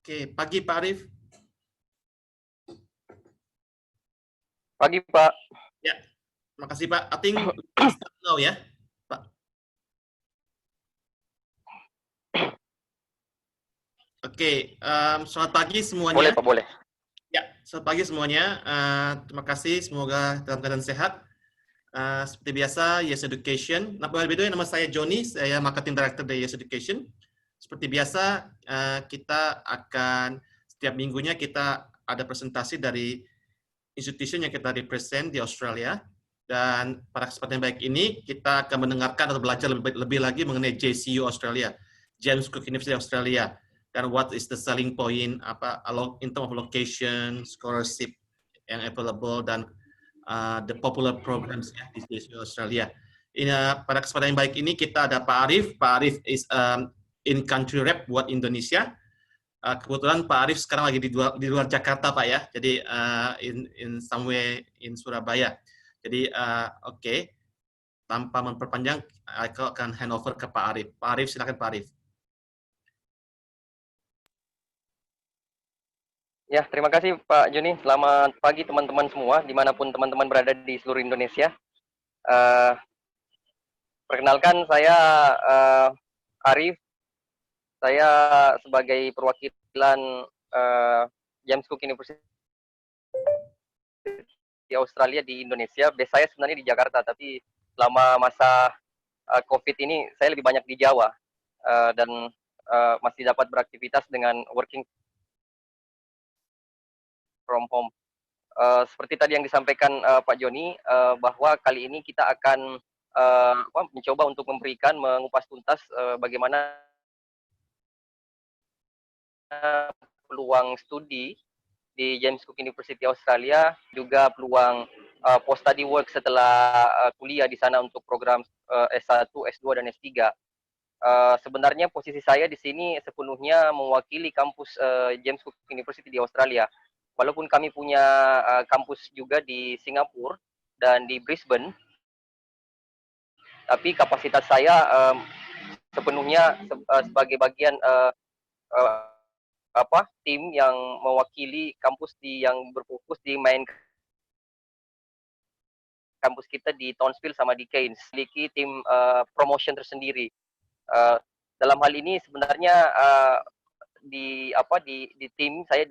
Oke, pagi Pak Arif. Pagi, Pak. Ya, makasih Pak. I think we can start now ya, Pak. Oke, selamat pagi semuanya. Boleh, Pak, boleh. Ya, selamat pagi semuanya. Terima kasih, semoga dalam keadaan sehat. Seperti biasa, Yes Education. By the way, nama saya Joni, saya Marketing Director dari Yes Education. Seperti biasa, kita akan setiap minggunya kita ada presentasi dari institusi yang kita represent di Australia. Dan pada kesempatan yang baik ini, kita akan mendengarkan atau belajar lebih lagi mengenai JCU Australia, James Cook University Australia, dan what is the selling point, in terms of location, scholarship yang available, dan the popular programs ya, di JCU Australia. Pada kesempatan yang baik ini, kita ada Pak Arif. Pak Arif is in-country rep buat Indonesia. Kebetulan Pak Arif sekarang lagi di luar Jakarta, Pak ya. Jadi in somewhere in Surabaya. Jadi oke. Tanpa memperpanjang, aku akan hand over ke Pak Arif. Pak Arif, silakan Pak Arif. Ya, terima kasih Pak Joni. Selamat pagi teman-teman semua, dimanapun teman-teman berada di seluruh Indonesia. Perkenalkan, saya Arif. Saya sebagai perwakilan James Cook University di Australia di Indonesia. Base saya sebenarnya di Jakarta, tapi selama masa COVID ini saya lebih banyak di Jawa dan masih dapat beraktivitas dengan working from home. Seperti tadi yang disampaikan Pak Joni, bahwa kali ini kita akan mencoba untuk mengupas tuntas bagaimana peluang studi di James Cook University Australia, juga peluang post study work setelah kuliah di sana untuk program S1, S2, dan S3. Sebenarnya posisi saya di sini sepenuhnya mewakili kampus James Cook University di Australia. Walaupun kami punya kampus juga di Singapura dan di Brisbane, tapi kapasitas saya sepenuhnya sebagai bagian tim yang mewakili kampus yang berfokus di main kampus kita di Townsville sama di Cairns, memiliki tim promotion tersendiri. Dalam hal ini sebenarnya di tim saya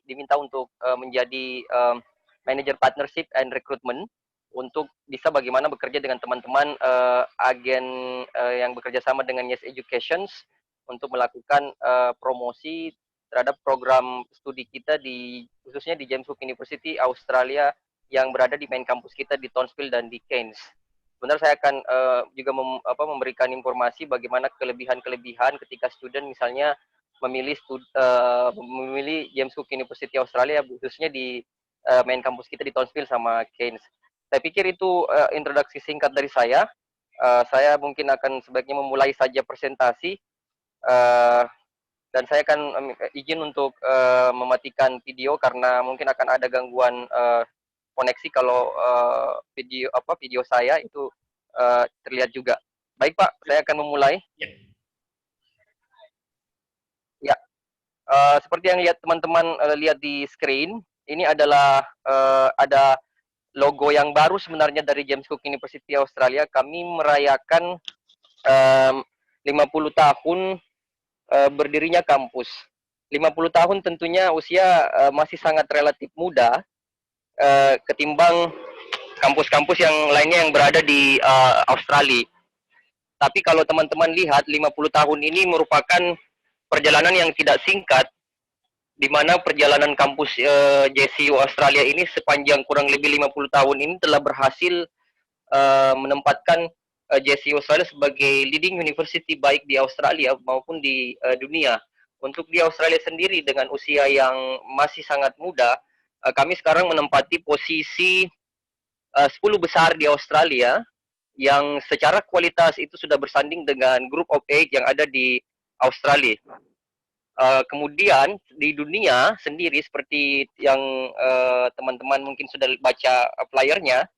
diminta untuk menjadi manager partnership and recruitment untuk bisa bagaimana bekerja dengan teman-teman agen yang bekerja sama dengan Yes Education untuk melakukan promosi terhadap program studi kita khususnya di James Cook University Australia yang berada di main kampus kita di Townsville dan di Cairns. Sebenarnya saya akan juga memberikan informasi bagaimana kelebihan-kelebihan ketika student misalnya memilih James Cook University Australia, khususnya di main kampus kita di Townsville sama Cairns. Saya pikir itu introduksi singkat dari saya. Saya mungkin akan sebaiknya memulai saja presentasi, dan saya akan izin untuk mematikan video karena mungkin akan ada gangguan koneksi kalau video saya itu terlihat juga. Baik Pak, saya akan memulai. Ya, seperti yang teman-teman lihat di screen, ini adalah ada logo yang baru sebenarnya dari James Cook University Australia. Kami merayakan 50 tahun berdirinya kampus. 50 tahun tentunya usia masih sangat relatif muda ketimbang kampus-kampus yang lainnya yang berada di Australia. Tapi kalau teman-teman lihat, 50 tahun ini merupakan perjalanan yang tidak singkat, di mana perjalanan kampus JCU Australia ini sepanjang kurang lebih 50 tahun ini telah berhasil menempatkan JCU Australia sebagai leading university baik di Australia maupun di dunia. Untuk di Australia sendiri dengan usia yang masih sangat muda, kami sekarang menempati posisi 10 besar di Australia yang secara kualitas itu sudah bersanding dengan Group of 8 yang ada di Australia. Kemudian di dunia sendiri seperti yang teman-teman mungkin sudah baca flyernya,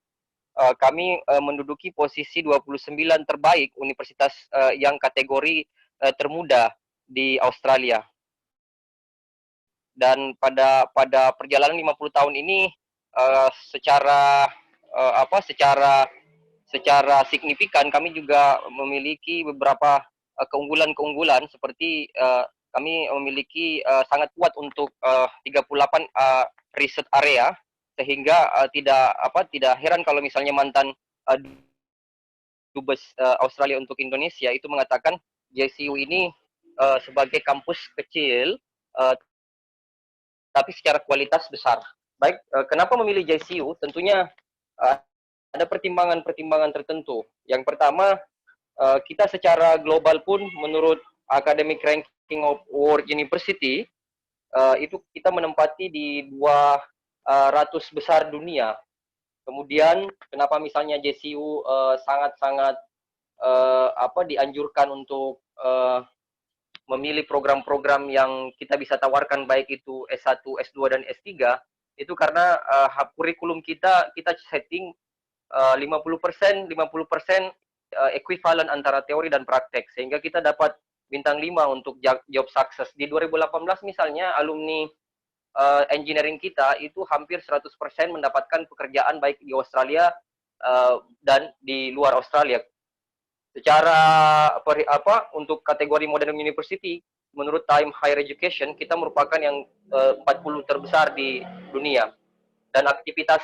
kami menduduki posisi 29 terbaik universitas yang kategori termuda di Australia. Dan pada perjalanan 50 tahun ini secara secara signifikan kami juga memiliki beberapa keunggulan-keunggulan seperti kami memiliki sangat kuat untuk 38 riset area, sehingga tidak heran kalau misalnya mantan dubes Australia untuk Indonesia itu mengatakan JCU ini sebagai kampus kecil tapi secara kualitas besar. Baik, kenapa memilih JCU? Tentunya ada pertimbangan-pertimbangan tertentu. Yang pertama, kita secara global pun menurut Academic Ranking of World University itu kita menempati di 200 besar dunia. Kemudian kenapa misalnya JCU sangat-sangat dianjurkan untuk memilih program-program yang kita bisa tawarkan baik itu S1, S2 dan S3 itu karena kurikulum kita setting 50% equivalent antara teori dan praktek, sehingga kita dapat bintang 5 untuk job success. Di 2018 misalnya alumni engineering kita itu hampir 100% mendapatkan pekerjaan baik di Australia dan di luar Australia. Secara untuk kategori modern university, menurut Time Higher Education, kita merupakan yang 40 terbesar di dunia. Dan aktivitas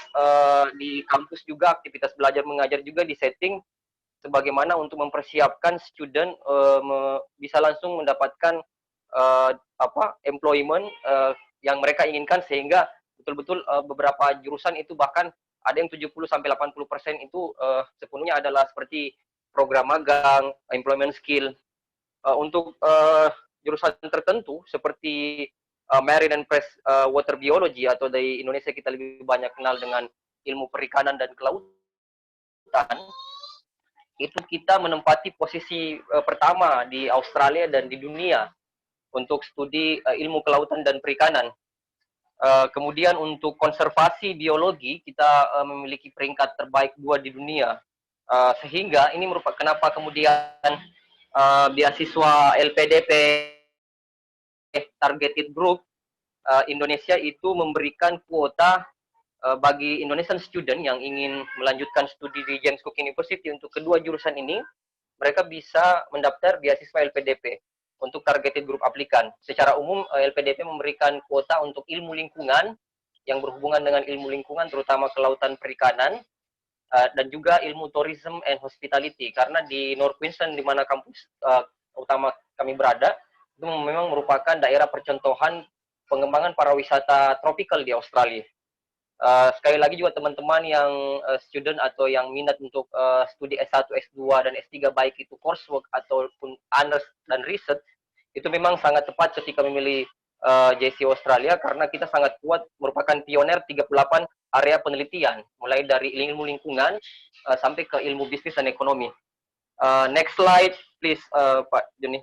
di kampus juga, aktivitas belajar mengajar juga disetting sebagaimana untuk mempersiapkan student bisa langsung mendapatkan employment yang mereka inginkan, sehingga betul-betul beberapa jurusan itu bahkan ada yang 70-80% itu sepenuhnya adalah seperti program magang, employment skill. Untuk jurusan tertentu seperti Marine and Water Biology, atau di Indonesia kita lebih banyak kenal dengan ilmu perikanan dan kelautan, itu kita menempati posisi pertama di Australia dan di dunia untuk studi ilmu kelautan dan perikanan. Kemudian untuk konservasi biologi kita memiliki peringkat terbaik 2 di dunia. Sehingga ini merupakan kenapa kemudian beasiswa LPDP targeted group Indonesia itu memberikan kuota bagi Indonesian student yang ingin melanjutkan studi di James Cook University untuk kedua jurusan ini, mereka bisa mendaftar beasiswa LPDP untuk targeted group aplikan. Secara umum LPDP memberikan kuota untuk ilmu lingkungan yang berhubungan dengan ilmu lingkungan, terutama kelautan perikanan, dan juga ilmu tourism and hospitality, karena di North Queensland di mana kampus utama kami berada itu memang merupakan daerah percontohan pengembangan pariwisata tropical di Australia. Sekali lagi juga teman-teman yang student atau yang minat untuk studi S1, S2 dan S3 baik itu coursework ataupun honors dan riset, itu memang sangat tepat ketika memilih JCU Australia karena kita sangat kuat, merupakan pioner 38 area penelitian, mulai dari ilmu lingkungan sampai ke ilmu bisnis dan ekonomi. Next slide, please, Pak Joni.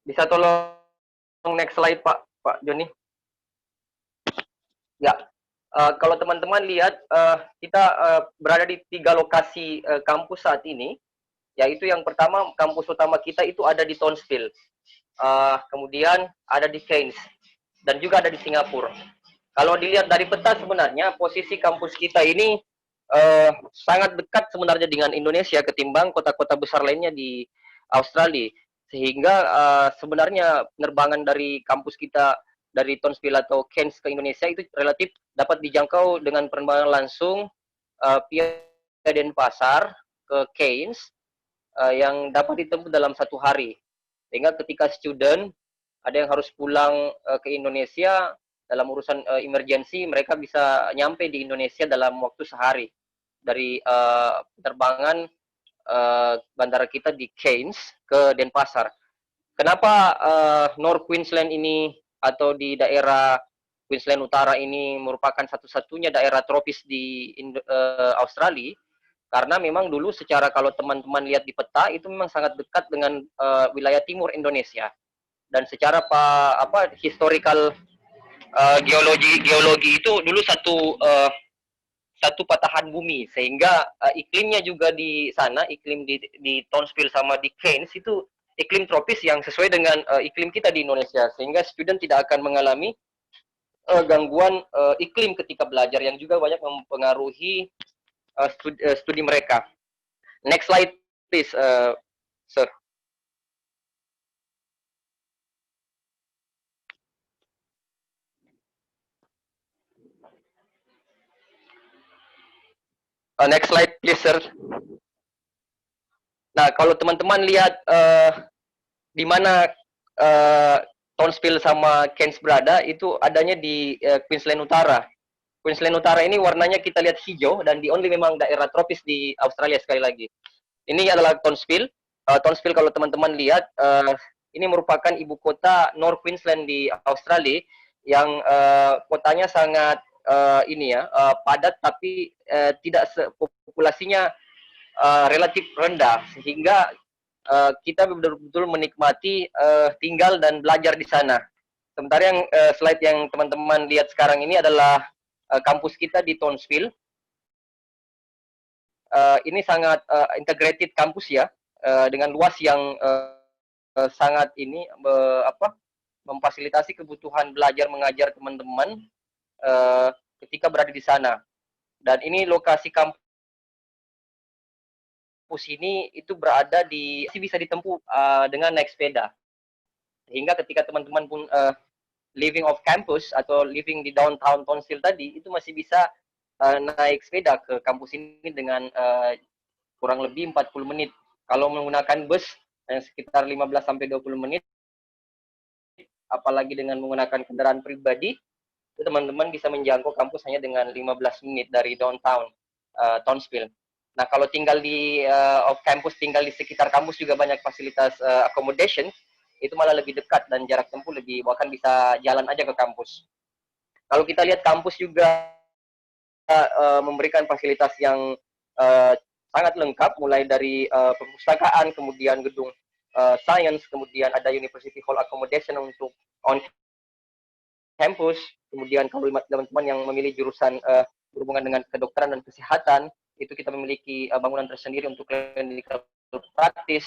Bisa tolong next slide, Pak Joni? Ya, kalau teman-teman lihat, kita berada di 3 lokasi kampus saat ini, yaitu yang pertama kampus utama kita itu ada di Townsville, kemudian ada di Cairns, dan juga ada di Singapura. Kalau dilihat dari peta sebenarnya posisi kampus kita ini sangat dekat sebenarnya dengan Indonesia ketimbang kota-kota besar lainnya di Australia, sehingga sebenarnya penerbangan dari kampus kita dari Townsville atau Cairns ke Indonesia itu relatif dapat dijangkau dengan penerbangan langsung via Denpasar ke Cairns yang dapat ditempuh dalam 1 hari. Sehingga ketika student ada yang harus pulang ke Indonesia dalam urusan emergency, mereka bisa nyampe di Indonesia dalam waktu sehari dari penerbangan bandara kita di Cairns ke Denpasar. Kenapa North Queensland ini atau di daerah Queensland Utara ini merupakan satu-satunya daerah tropis di Australia? Karena memang dulu secara kalau teman-teman lihat di peta itu memang sangat dekat dengan wilayah timur Indonesia, dan secara historical geologi itu dulu satu patahan bumi, sehingga iklimnya juga di sana, iklim di Townsville sama di Keynes itu iklim tropis yang sesuai dengan iklim kita di Indonesia, sehingga student tidak akan mengalami gangguan iklim ketika belajar yang juga banyak mempengaruhi studi mereka. Next slide, please, sir. Next slide, please, sir. Nah, kalau teman-teman lihat di mana Townsville sama Keynes berada, itu adanya di Queensland Utara. Queensland Utara ini warnanya kita lihat hijau, dan di only memang daerah tropis di Australia sekali lagi. Ini adalah Townsville. Townsville kalau teman-teman lihat, ini merupakan ibu kota North Queensland di Australia, yang kotanya sangat padat, tapi tidak populasinya relatif rendah, sehingga kita betul-betul menikmati tinggal dan belajar di sana. Sementara yang slide yang teman-teman lihat sekarang ini adalah kampus kita di Townsville. Ini sangat integrated kampus ya, dengan luas yang sangat memfasilitasi kebutuhan belajar mengajar teman-teman ketika berada di sana. Dan ini lokasi kampus ini itu berada masih bisa ditempuh dengan naik sepeda. Sehingga ketika teman-teman pun living off campus atau living di downtown Townsville tadi, itu masih bisa naik sepeda ke kampus ini dengan kurang lebih 40 menit. Kalau menggunakan bus sekitar 15 sampai 20 menit, apalagi dengan menggunakan kendaraan pribadi, itu teman-teman bisa menjangkau kampus hanya dengan 15 menit dari downtown Townsville. Nah, kalau tinggal di off campus, tinggal di sekitar kampus juga banyak fasilitas accommodation, itu malah lebih dekat dan jarak tempuh lebih, bahkan bisa jalan aja ke kampus. Kalau kita lihat kampus juga memberikan fasilitas yang sangat lengkap, mulai dari perpustakaan, kemudian gedung science, kemudian ada university hall accommodation untuk on campus, kemudian kalau teman-teman yang memilih jurusan berhubungan dengan kedokteran dan kesehatan, itu kita memiliki bangunan tersendiri untuk clinical practice.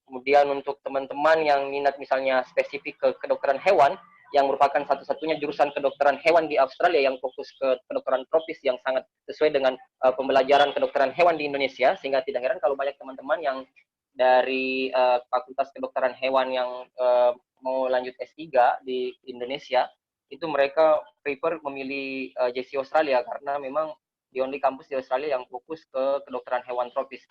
Kemudian untuk teman-teman yang minat misalnya spesifik ke kedokteran hewan, yang merupakan satu-satunya jurusan kedokteran hewan di Australia yang fokus ke kedokteran tropis yang sangat sesuai dengan pembelajaran kedokteran hewan di Indonesia, sehingga tidak heran kalau banyak teman-teman yang dari Fakultas Kedokteran Hewan yang mau lanjut S3 di Indonesia, itu mereka prefer memilih JC Australia karena memang the only kampus di Australia yang fokus ke kedokteran hewan tropis.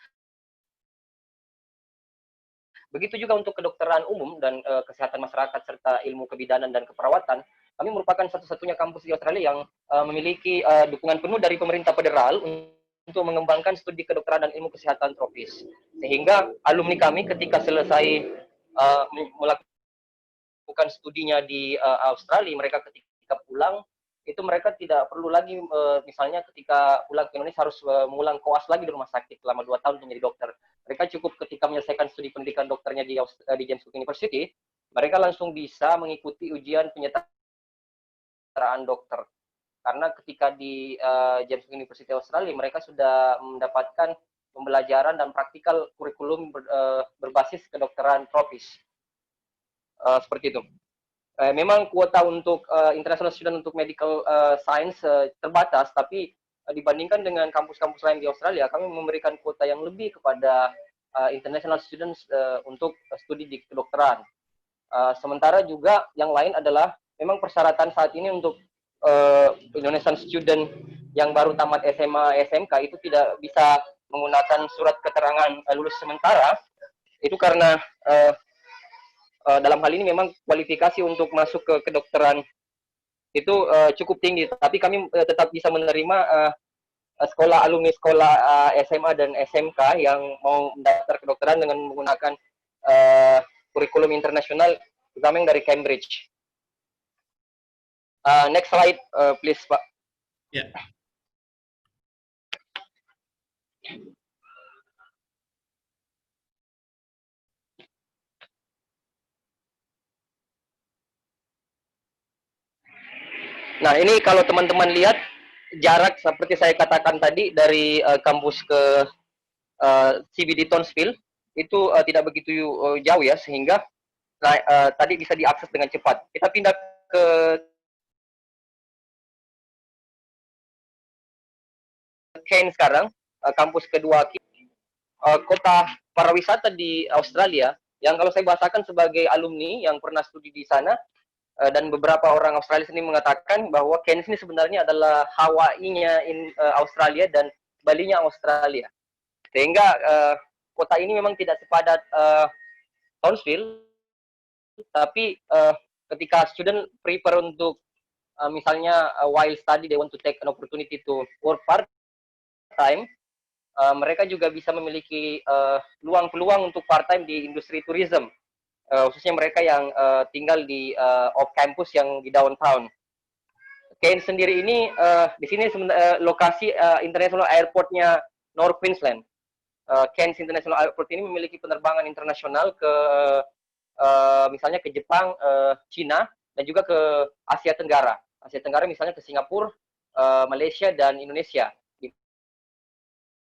Begitu juga untuk kedokteran umum dan kesehatan masyarakat serta ilmu kebidanan dan keperawatan, kami merupakan satu-satunya kampus di Australia yang memiliki dukungan penuh dari pemerintah federal untuk mengembangkan studi kedokteran dan ilmu kesehatan tropis. Sehingga alumni kami ketika selesai melakukan studinya di Australia, mereka ketika pulang itu mereka tidak perlu lagi misalnya ketika pulang ke Indonesia harus mengulang koas lagi di rumah sakit selama 2 tahun untuk menjadi dokter. Mereka cukup ketika menyelesaikan studi pendidikan dokternya di James Cook University, mereka langsung bisa mengikuti ujian penyetaraan dokter. Karena ketika di James Cook University Australia, mereka sudah mendapatkan pembelajaran dan praktikal kurikulum berbasis kedokteran tropis. Seperti itu. Memang kuota untuk international student untuk medical science terbatas, tapi dibandingkan dengan kampus-kampus lain di Australia, kami memberikan kuota yang lebih kepada international students untuk studi di kedokteran. Sementara juga yang lain adalah memang persyaratan saat ini untuk Indonesian student yang baru tamat SMA, SMK itu tidak bisa menggunakan surat keterangan lulus sementara, itu karena dalam hal ini memang kualifikasi untuk masuk ke kedokteran itu cukup tinggi, tapi kami tetap bisa menerima alumni sekolah SMA dan SMK yang mau mendaftar kedokteran dengan menggunakan kurikulum internasional, terutama yang dari Cambridge. Next slide, please, Pak. Ya. Nah, ini kalau teman-teman lihat jarak seperti saya katakan tadi dari kampus ke CBD Townsville itu tidak begitu jauh ya, sehingga tadi bisa diakses dengan cepat. Kita pindah ke Cairns sekarang, kampus kedua, kota pariwisata di Australia, yang kalau saya bahasakan sebagai alumni yang pernah studi di sana, dan beberapa orang Australia sendiri mengatakan bahwa Cairns ini sebenarnya adalah Hawaii-nya Australia dan Bali-nya Australia. Sehingga kota ini memang tidak sepadat Townsville, tapi ketika student prepare untuk misalnya while study they want to take an opportunity to work part time, mereka juga bisa memiliki peluang untuk part time di industri tourism, khususnya mereka yang tinggal di off campus yang di downtown. Cairns sendiri ini di sini lokasi international airportnya North Queensland. Cairns International Airport ini memiliki penerbangan internasional ke misalnya ke Jepang, Cina, dan juga ke Asia Tenggara. Asia Tenggara misalnya ke Singapura, Malaysia, dan Indonesia. Di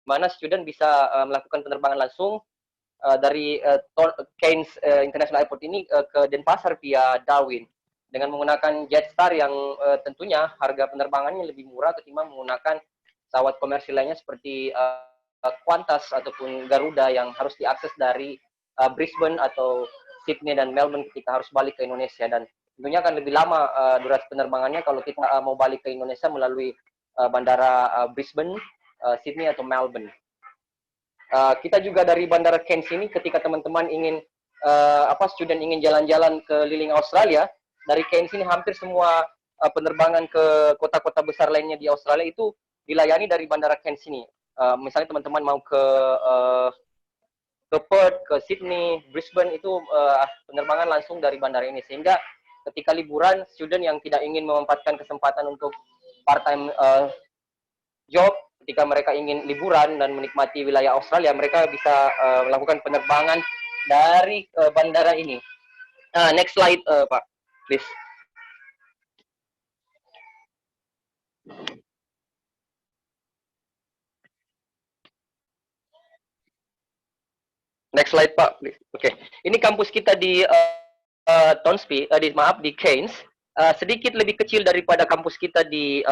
mana student bisa melakukan penerbangan langsung dari Cairns International Airport ini ke Denpasar via Darwin dengan menggunakan Jetstar yang tentunya harga penerbangannya lebih murah ketimbang menggunakan pesawat komersil lainnya seperti Qantas ataupun Garuda yang harus diakses dari Brisbane atau Sydney dan Melbourne ketika harus balik ke Indonesia, dan tentunya akan lebih lama durasi penerbangannya kalau kita mau balik ke Indonesia melalui bandara Brisbane, Sydney atau Melbourne. Kita juga dari bandara Cairns ini ketika teman-teman ingin student ingin jalan-jalan keliling Australia, dari Cairns ini hampir semua penerbangan ke kota-kota besar lainnya di Australia itu dilayani dari bandara Cairns ini. Misalnya teman-teman mau ke Perth, ke Sydney, Brisbane, itu penerbangan langsung dari bandara ini, sehingga ketika liburan student yang tidak ingin memanfaatkan kesempatan untuk part-time job, ketika mereka ingin liburan dan menikmati wilayah Australia, mereka bisa melakukan penerbangan dari bandara ini. Next slide, Pak, please. Next slide, Pak. Oke, ini kampus kita di Townsville, di Cairns. Sedikit lebih kecil daripada kampus kita di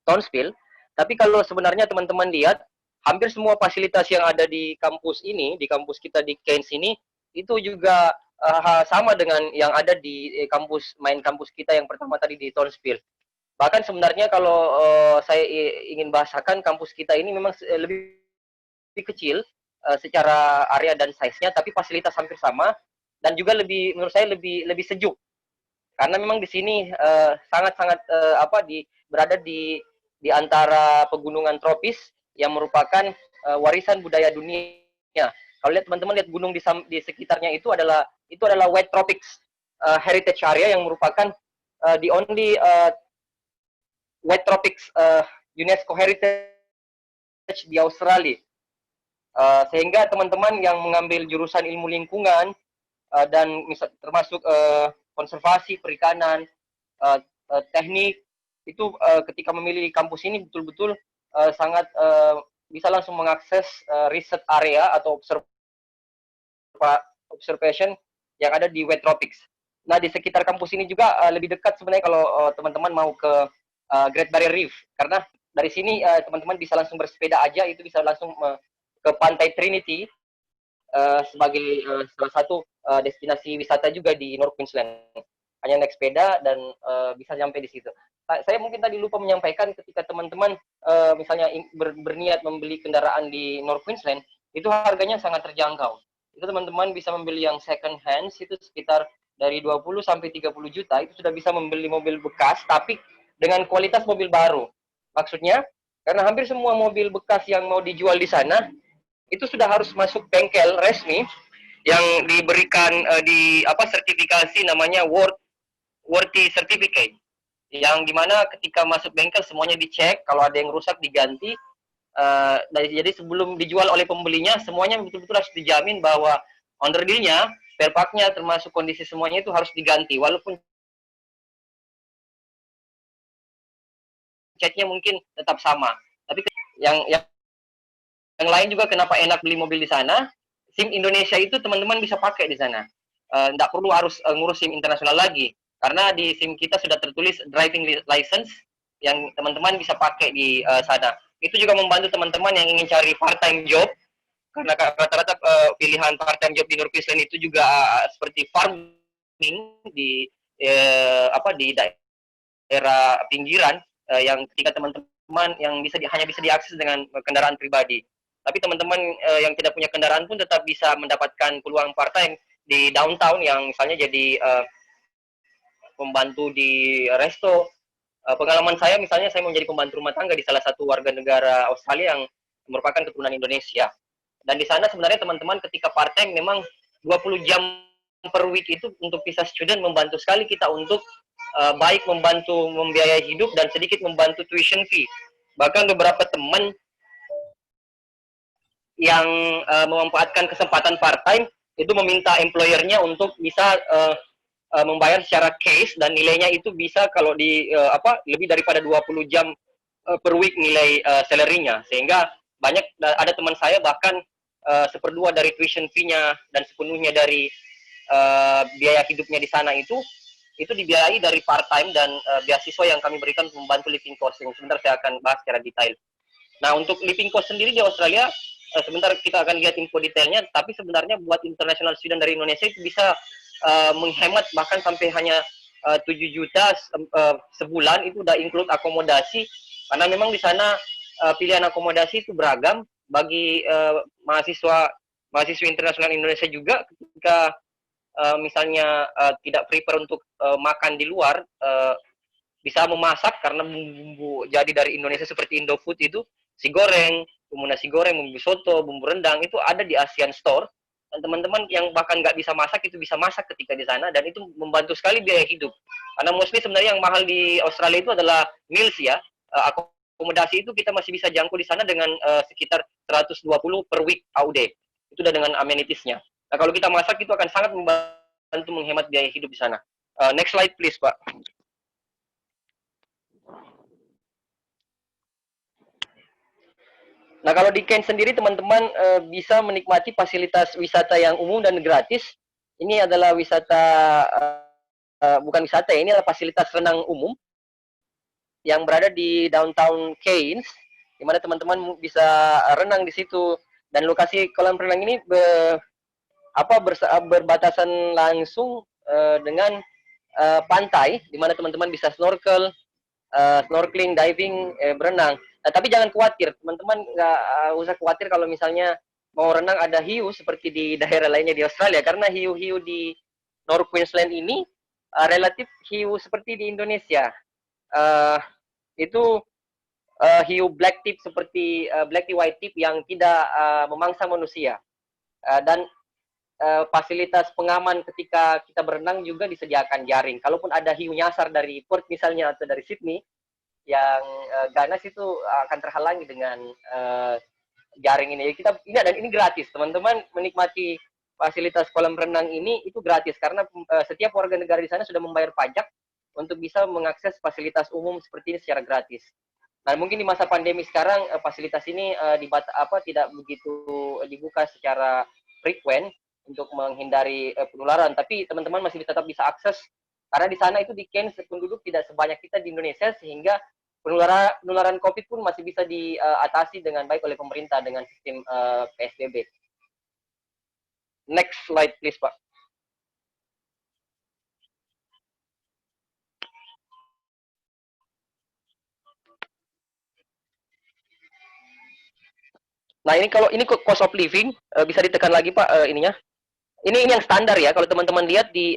Townsville. Tapi kalau sebenarnya teman-teman lihat, hampir semua fasilitas yang ada di kampus ini, di kampus kita di Cairns ini, itu juga sama dengan yang ada di kampus kita yang pertama tadi di Townsville. Bahkan sebenarnya kalau saya ingin bahasakan, kampus kita ini memang lebih kecil secara area dan size-nya, tapi fasilitas hampir sama, dan juga menurut saya lebih sejuk, karena memang di sini sangat-sangat berada di antara pegunungan tropis yang merupakan warisan budaya dunia. Kalau lihat teman-teman lihat gunung di sekitarnya itu adalah wet tropics heritage area yang merupakan the only wet tropics UNESCO heritage di Australia. Sehingga teman-teman yang mengambil jurusan ilmu lingkungan dan termasuk konservasi, perikanan, teknik, itu ketika memilih kampus ini betul-betul sangat bisa langsung mengakses riset area atau observation yang ada di wet tropics. Nah, di sekitar kampus ini juga lebih dekat sebenarnya kalau teman-teman mau ke Great Barrier Reef, karena dari sini teman-teman bisa langsung bersepeda aja, itu bisa langsung ke Pantai Trinity sebagai salah satu destinasi wisata juga di North Queensland. Hanya naik sepeda dan bisa sampai di situ. Saya mungkin tadi lupa menyampaikan, ketika teman-teman misalnya berniat membeli kendaraan di North Queensland, itu harganya sangat terjangkau. Itu teman-teman bisa membeli yang second hand, itu sekitar dari 20 sampai 30 juta, itu sudah bisa membeli mobil bekas, tapi dengan kualitas mobil baru. Maksudnya, karena hampir semua mobil bekas yang mau dijual di sana, itu sudah harus masuk bengkel resmi yang diberikan sertifikasi namanya worthy certificate, yang dimana ketika masuk bengkel semuanya dicek, kalau ada yang rusak diganti. Jadi sebelum dijual oleh pembelinya, semuanya betul-betul harus dijamin bahwa under deal-nya, spare part-nya termasuk kondisi semuanya itu harus diganti, walaupun chatnya mungkin tetap sama. Tapi yang lain juga kenapa enak beli mobil di sana, SIM Indonesia itu teman-teman bisa pakai di sana. Nggak perlu harus ngurus SIM internasional lagi. Karena di SIM kita sudah tertulis driving license yang teman-teman bisa pakai di sana. Itu juga membantu teman-teman yang ingin cari part-time job, karena rata-rata pilihan part-time job di Nur Queensland itu juga seperti farming di di daerah pinggiran yang ketika teman-teman yang hanya bisa diakses dengan kendaraan pribadi. Tapi teman-teman yang tidak punya kendaraan pun tetap bisa mendapatkan peluang part-time di downtown yang misalnya jadi pembantu di resto. Pengalaman saya misalnya saya menjadi pembantu rumah tangga di salah satu warga negara Australia yang merupakan keturunan Indonesia. Dan di sana sebenarnya teman-teman ketika part-time memang 20 jam per week itu untuk visa student membantu sekali kita untuk baik membantu membiayai hidup dan sedikit membantu tuition fee. Bahkan beberapa teman yang memanfaatkan kesempatan part-time itu meminta employer-nya untuk bisa membayar secara cash dan nilainya itu bisa kalau lebih daripada 20 jam per week nilai salary-nya, sehingga banyak ada teman saya bahkan seperdua dari tuition fee-nya dan sepenuhnya dari biaya hidupnya di sana itu dibiayai dari part-time dan beasiswa yang kami berikan untuk membantu living cost yang sebentar saya akan bahas secara detail. Nah, untuk living cost sendiri di Australia, sebentar kita akan lihat info detailnya, tapi sebenarnya buat international student dari Indonesia itu bisa menghemat bahkan sampai hanya 7 juta sebulan, itu udah include akomodasi, karena memang di sana pilihan akomodasi itu beragam bagi mahasiswa internasional Indonesia juga ketika misalnya tidak prepare untuk makan di luar, bisa memasak karena bumbu jadi dari Indonesia seperti Indofood itu, nasi goreng, bumbu nasi goreng, bumbu soto, bumbu rendang itu ada di ASEAN Store. Dan teman-teman yang bahkan nggak bisa masak itu bisa masak ketika di sana, dan itu membantu sekali biaya hidup. Karena mostly sebenarnya yang mahal di Australia itu adalah meals ya. Akomodasi itu kita masih bisa jangkau di sana dengan sekitar 120 per week AUD. Itu udah dengan amenities-nya. Nah, kalau kita masak itu akan sangat membantu menghemat biaya hidup di sana. Next slide please, Pak. Nah, kalau di Cairns sendiri teman-teman bisa menikmati fasilitas wisata yang umum dan gratis. Ini adalah wisata, bukan wisata ya, ini adalah fasilitas renang umum yang berada di downtown Cairns, di mana teman-teman bisa renang di situ. Dan lokasi kolam renang ini berbatasan langsung dengan pantai, di mana teman-teman bisa snorkeling, diving, berenang. Nah, tapi jangan khawatir, teman-teman nggak usah khawatir kalau misalnya mau renang ada hiu seperti di daerah lainnya di Australia, karena hiu-hiu di North Queensland ini relatif hiu seperti di Indonesia. Itu hiu black tip seperti black tip white tip yang tidak memangsa manusia. Dan fasilitas pengaman ketika kita berenang juga disediakan jaring. Kalaupun ada hiu nyasar dari Perth misalnya atau dari Sydney yang ganas, itu akan terhalangi dengan jaring ini. Dan ini gratis. Teman-teman menikmati fasilitas kolam renang ini itu gratis karena setiap warga negara di sana sudah membayar pajak untuk bisa mengakses fasilitas umum seperti ini secara gratis. Nah, mungkin di masa pandemi sekarang fasilitas ini tidak begitu dibuka secara frequent untuk menghindari penularan, tapi teman-teman masih tetap bisa akses karena di sana itu di Cairns penduduk tidak sebanyak kita di Indonesia, sehingga penularan COVID pun masih bisa diatasi dengan baik oleh pemerintah dengan sistem PSBB. Next slide please, Pak. Nah, ini cost of living bisa ditekan lagi, Pak, ininya. Ini yang standar ya. Kalau teman-teman lihat di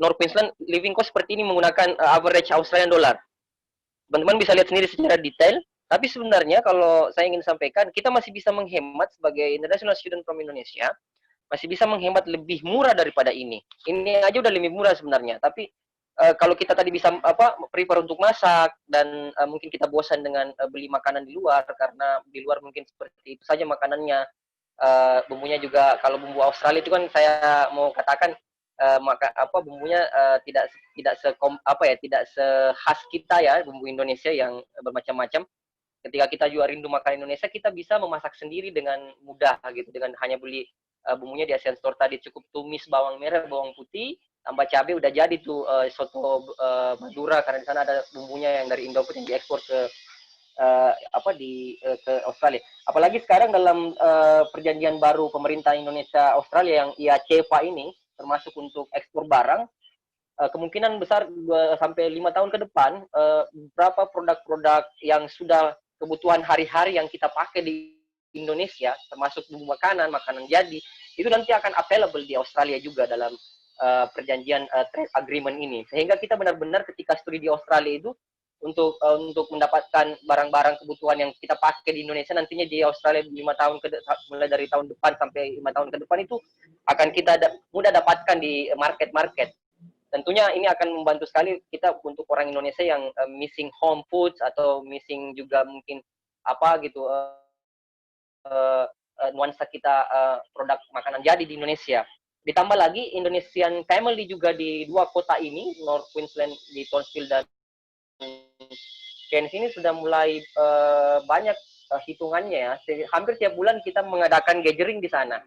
North Queensland, living cost seperti ini menggunakan average Australian dollar. Teman-teman bisa lihat sendiri secara detail. Tapi sebenarnya kalau saya ingin sampaikan, kita masih bisa menghemat sebagai international student from Indonesia, masih bisa menghemat lebih murah daripada ini. Ini aja udah lebih murah sebenarnya. Tapi kalau kita tadi bisa prepare untuk masak dan mungkin kita bosan dengan beli makanan di luar karena di luar mungkin seperti itu saja makanannya, bumbunya juga kalau bumbu Australia itu kan saya mau katakan maka apa bumbunya tidak sehas kita ya, bumbu Indonesia yang bermacam-macam. Ketika kita juga rindu makan Indonesia, kita bisa memasak sendiri dengan mudah gitu, dengan hanya beli bumbunya di Asian Store tadi, cukup tumis bawang merah, bawang putih, tambah cabai, udah jadi tuh soto Madura, karena di sana ada bumbunya yang dari Indofood yang diekspor ke ke Australia. Apalagi sekarang dalam perjanjian baru pemerintah Indonesia Australia yang IACEPA ini, termasuk untuk ekspor barang, kemungkinan besar 2 sampai 5 tahun ke depan beberapa produk-produk yang sudah kebutuhan hari-hari yang kita pakai di Indonesia, termasuk bumbu makanan, makanan jadi, itu nanti akan available di Australia juga dalam perjanjian trade agreement ini. Sehingga kita benar-benar ketika studi di Australia itu untuk mendapatkan barang-barang kebutuhan yang kita pakai di Indonesia nantinya di Australia 5 tahun mulai dari tahun depan sampai 5 tahun ke depan itu akan kita mudah dapatkan di market-market. Tentunya ini akan membantu sekali kita untuk orang Indonesia yang missing home foods atau missing juga mungkin apa gitu nuansa kita produk makanan jadi di Indonesia. Ditambah lagi Indonesian Family juga di 2 kota ini, North Queensland di Townsville dan Cairns ini sudah mulai banyak hitungannya ya. Hampir tiap bulan kita mengadakan gathering di sana.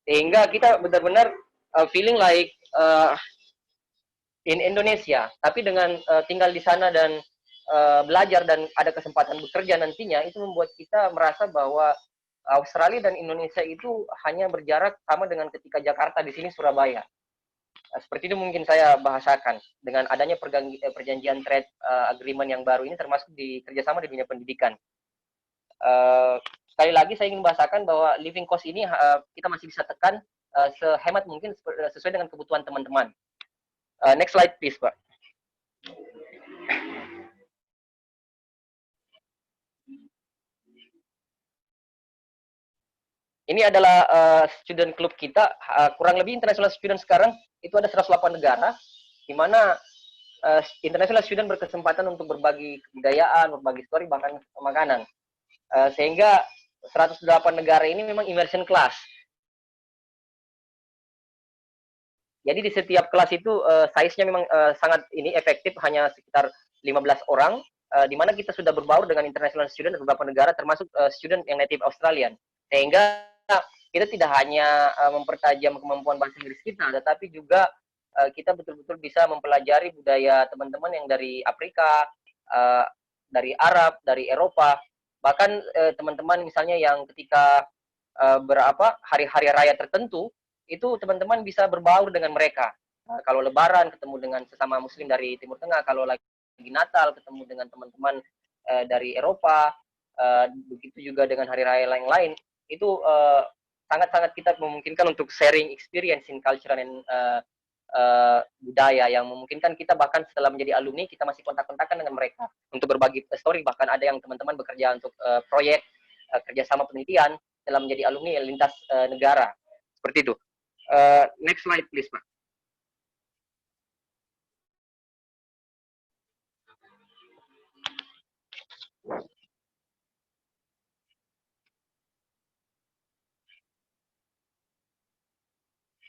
Sehingga kita benar-benar feeling like in Indonesia, tapi dengan tinggal di sana dan belajar dan ada kesempatan bekerja nantinya, itu membuat kita merasa bahwa Australia dan Indonesia itu hanya berjarak sama dengan ketika Jakarta di sini Surabaya. Seperti itu mungkin saya bahasakan dengan adanya perjanjian trade agreement yang baru ini, termasuk di kerjasama di dunia pendidikan. Sekali lagi saya ingin bahasakan bahwa living cost ini kita masih bisa tekan sehemat mungkin sesuai dengan kebutuhan teman-teman. Next slide please, Pak. Ini adalah student club kita, kurang lebih international student sekarang itu ada 108 negara, di mana international student berkesempatan untuk berbagi kebudayaan, berbagi story, bahkan makanan. Sehingga 108 negara ini memang immersion class. Jadi di setiap kelas itu size-nya memang sangat efektif, hanya sekitar 15 orang, di mana kita sudah berbaur dengan international student dari beberapa negara, termasuk student yang native Australian. Sehingga kita tidak hanya mempertajam kemampuan bahasa Inggris kita, tetapi juga kita betul-betul bisa mempelajari budaya teman-teman yang dari Afrika, dari Arab, dari Eropa, bahkan teman-teman misalnya yang ketika hari-hari raya tertentu, itu teman-teman bisa berbaur dengan mereka. Kalau Lebaran ketemu dengan sesama Muslim dari Timur Tengah, kalau lagi Natal ketemu dengan teman-teman dari Eropa, begitu juga dengan hari raya lain-lain. Itu sangat-sangat kita memungkinkan untuk sharing experience in culture and budaya yang memungkinkan kita bahkan setelah menjadi alumni kita masih kontak-kontakan dengan mereka untuk berbagi story. Bahkan ada yang teman-teman bekerja untuk proyek kerjasama penelitian dalam menjadi alumni lintas negara seperti itu. Next slide please, Pak.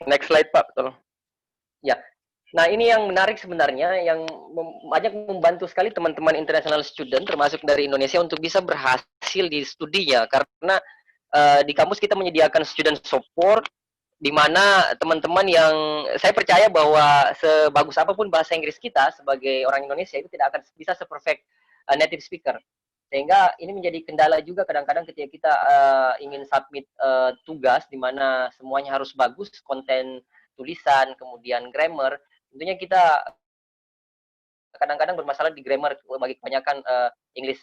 Next slide, Pak, tolong. Ya. Nah, ini yang menarik sebenarnya, yang banyak membantu sekali teman-teman international student, termasuk dari Indonesia, untuk bisa berhasil di studinya. Karena di kampus kita menyediakan student support, di mana teman-teman yang saya percaya bahwa sebagus apapun bahasa Inggris kita sebagai orang Indonesia itu tidak akan bisa seperfect native speaker. Sehingga ini menjadi kendala juga kadang-kadang ketika kita ingin submit tugas di mana semuanya harus bagus, konten tulisan, kemudian grammar. Tentunya kita kadang-kadang bermasalah di grammar bagi kebanyakan English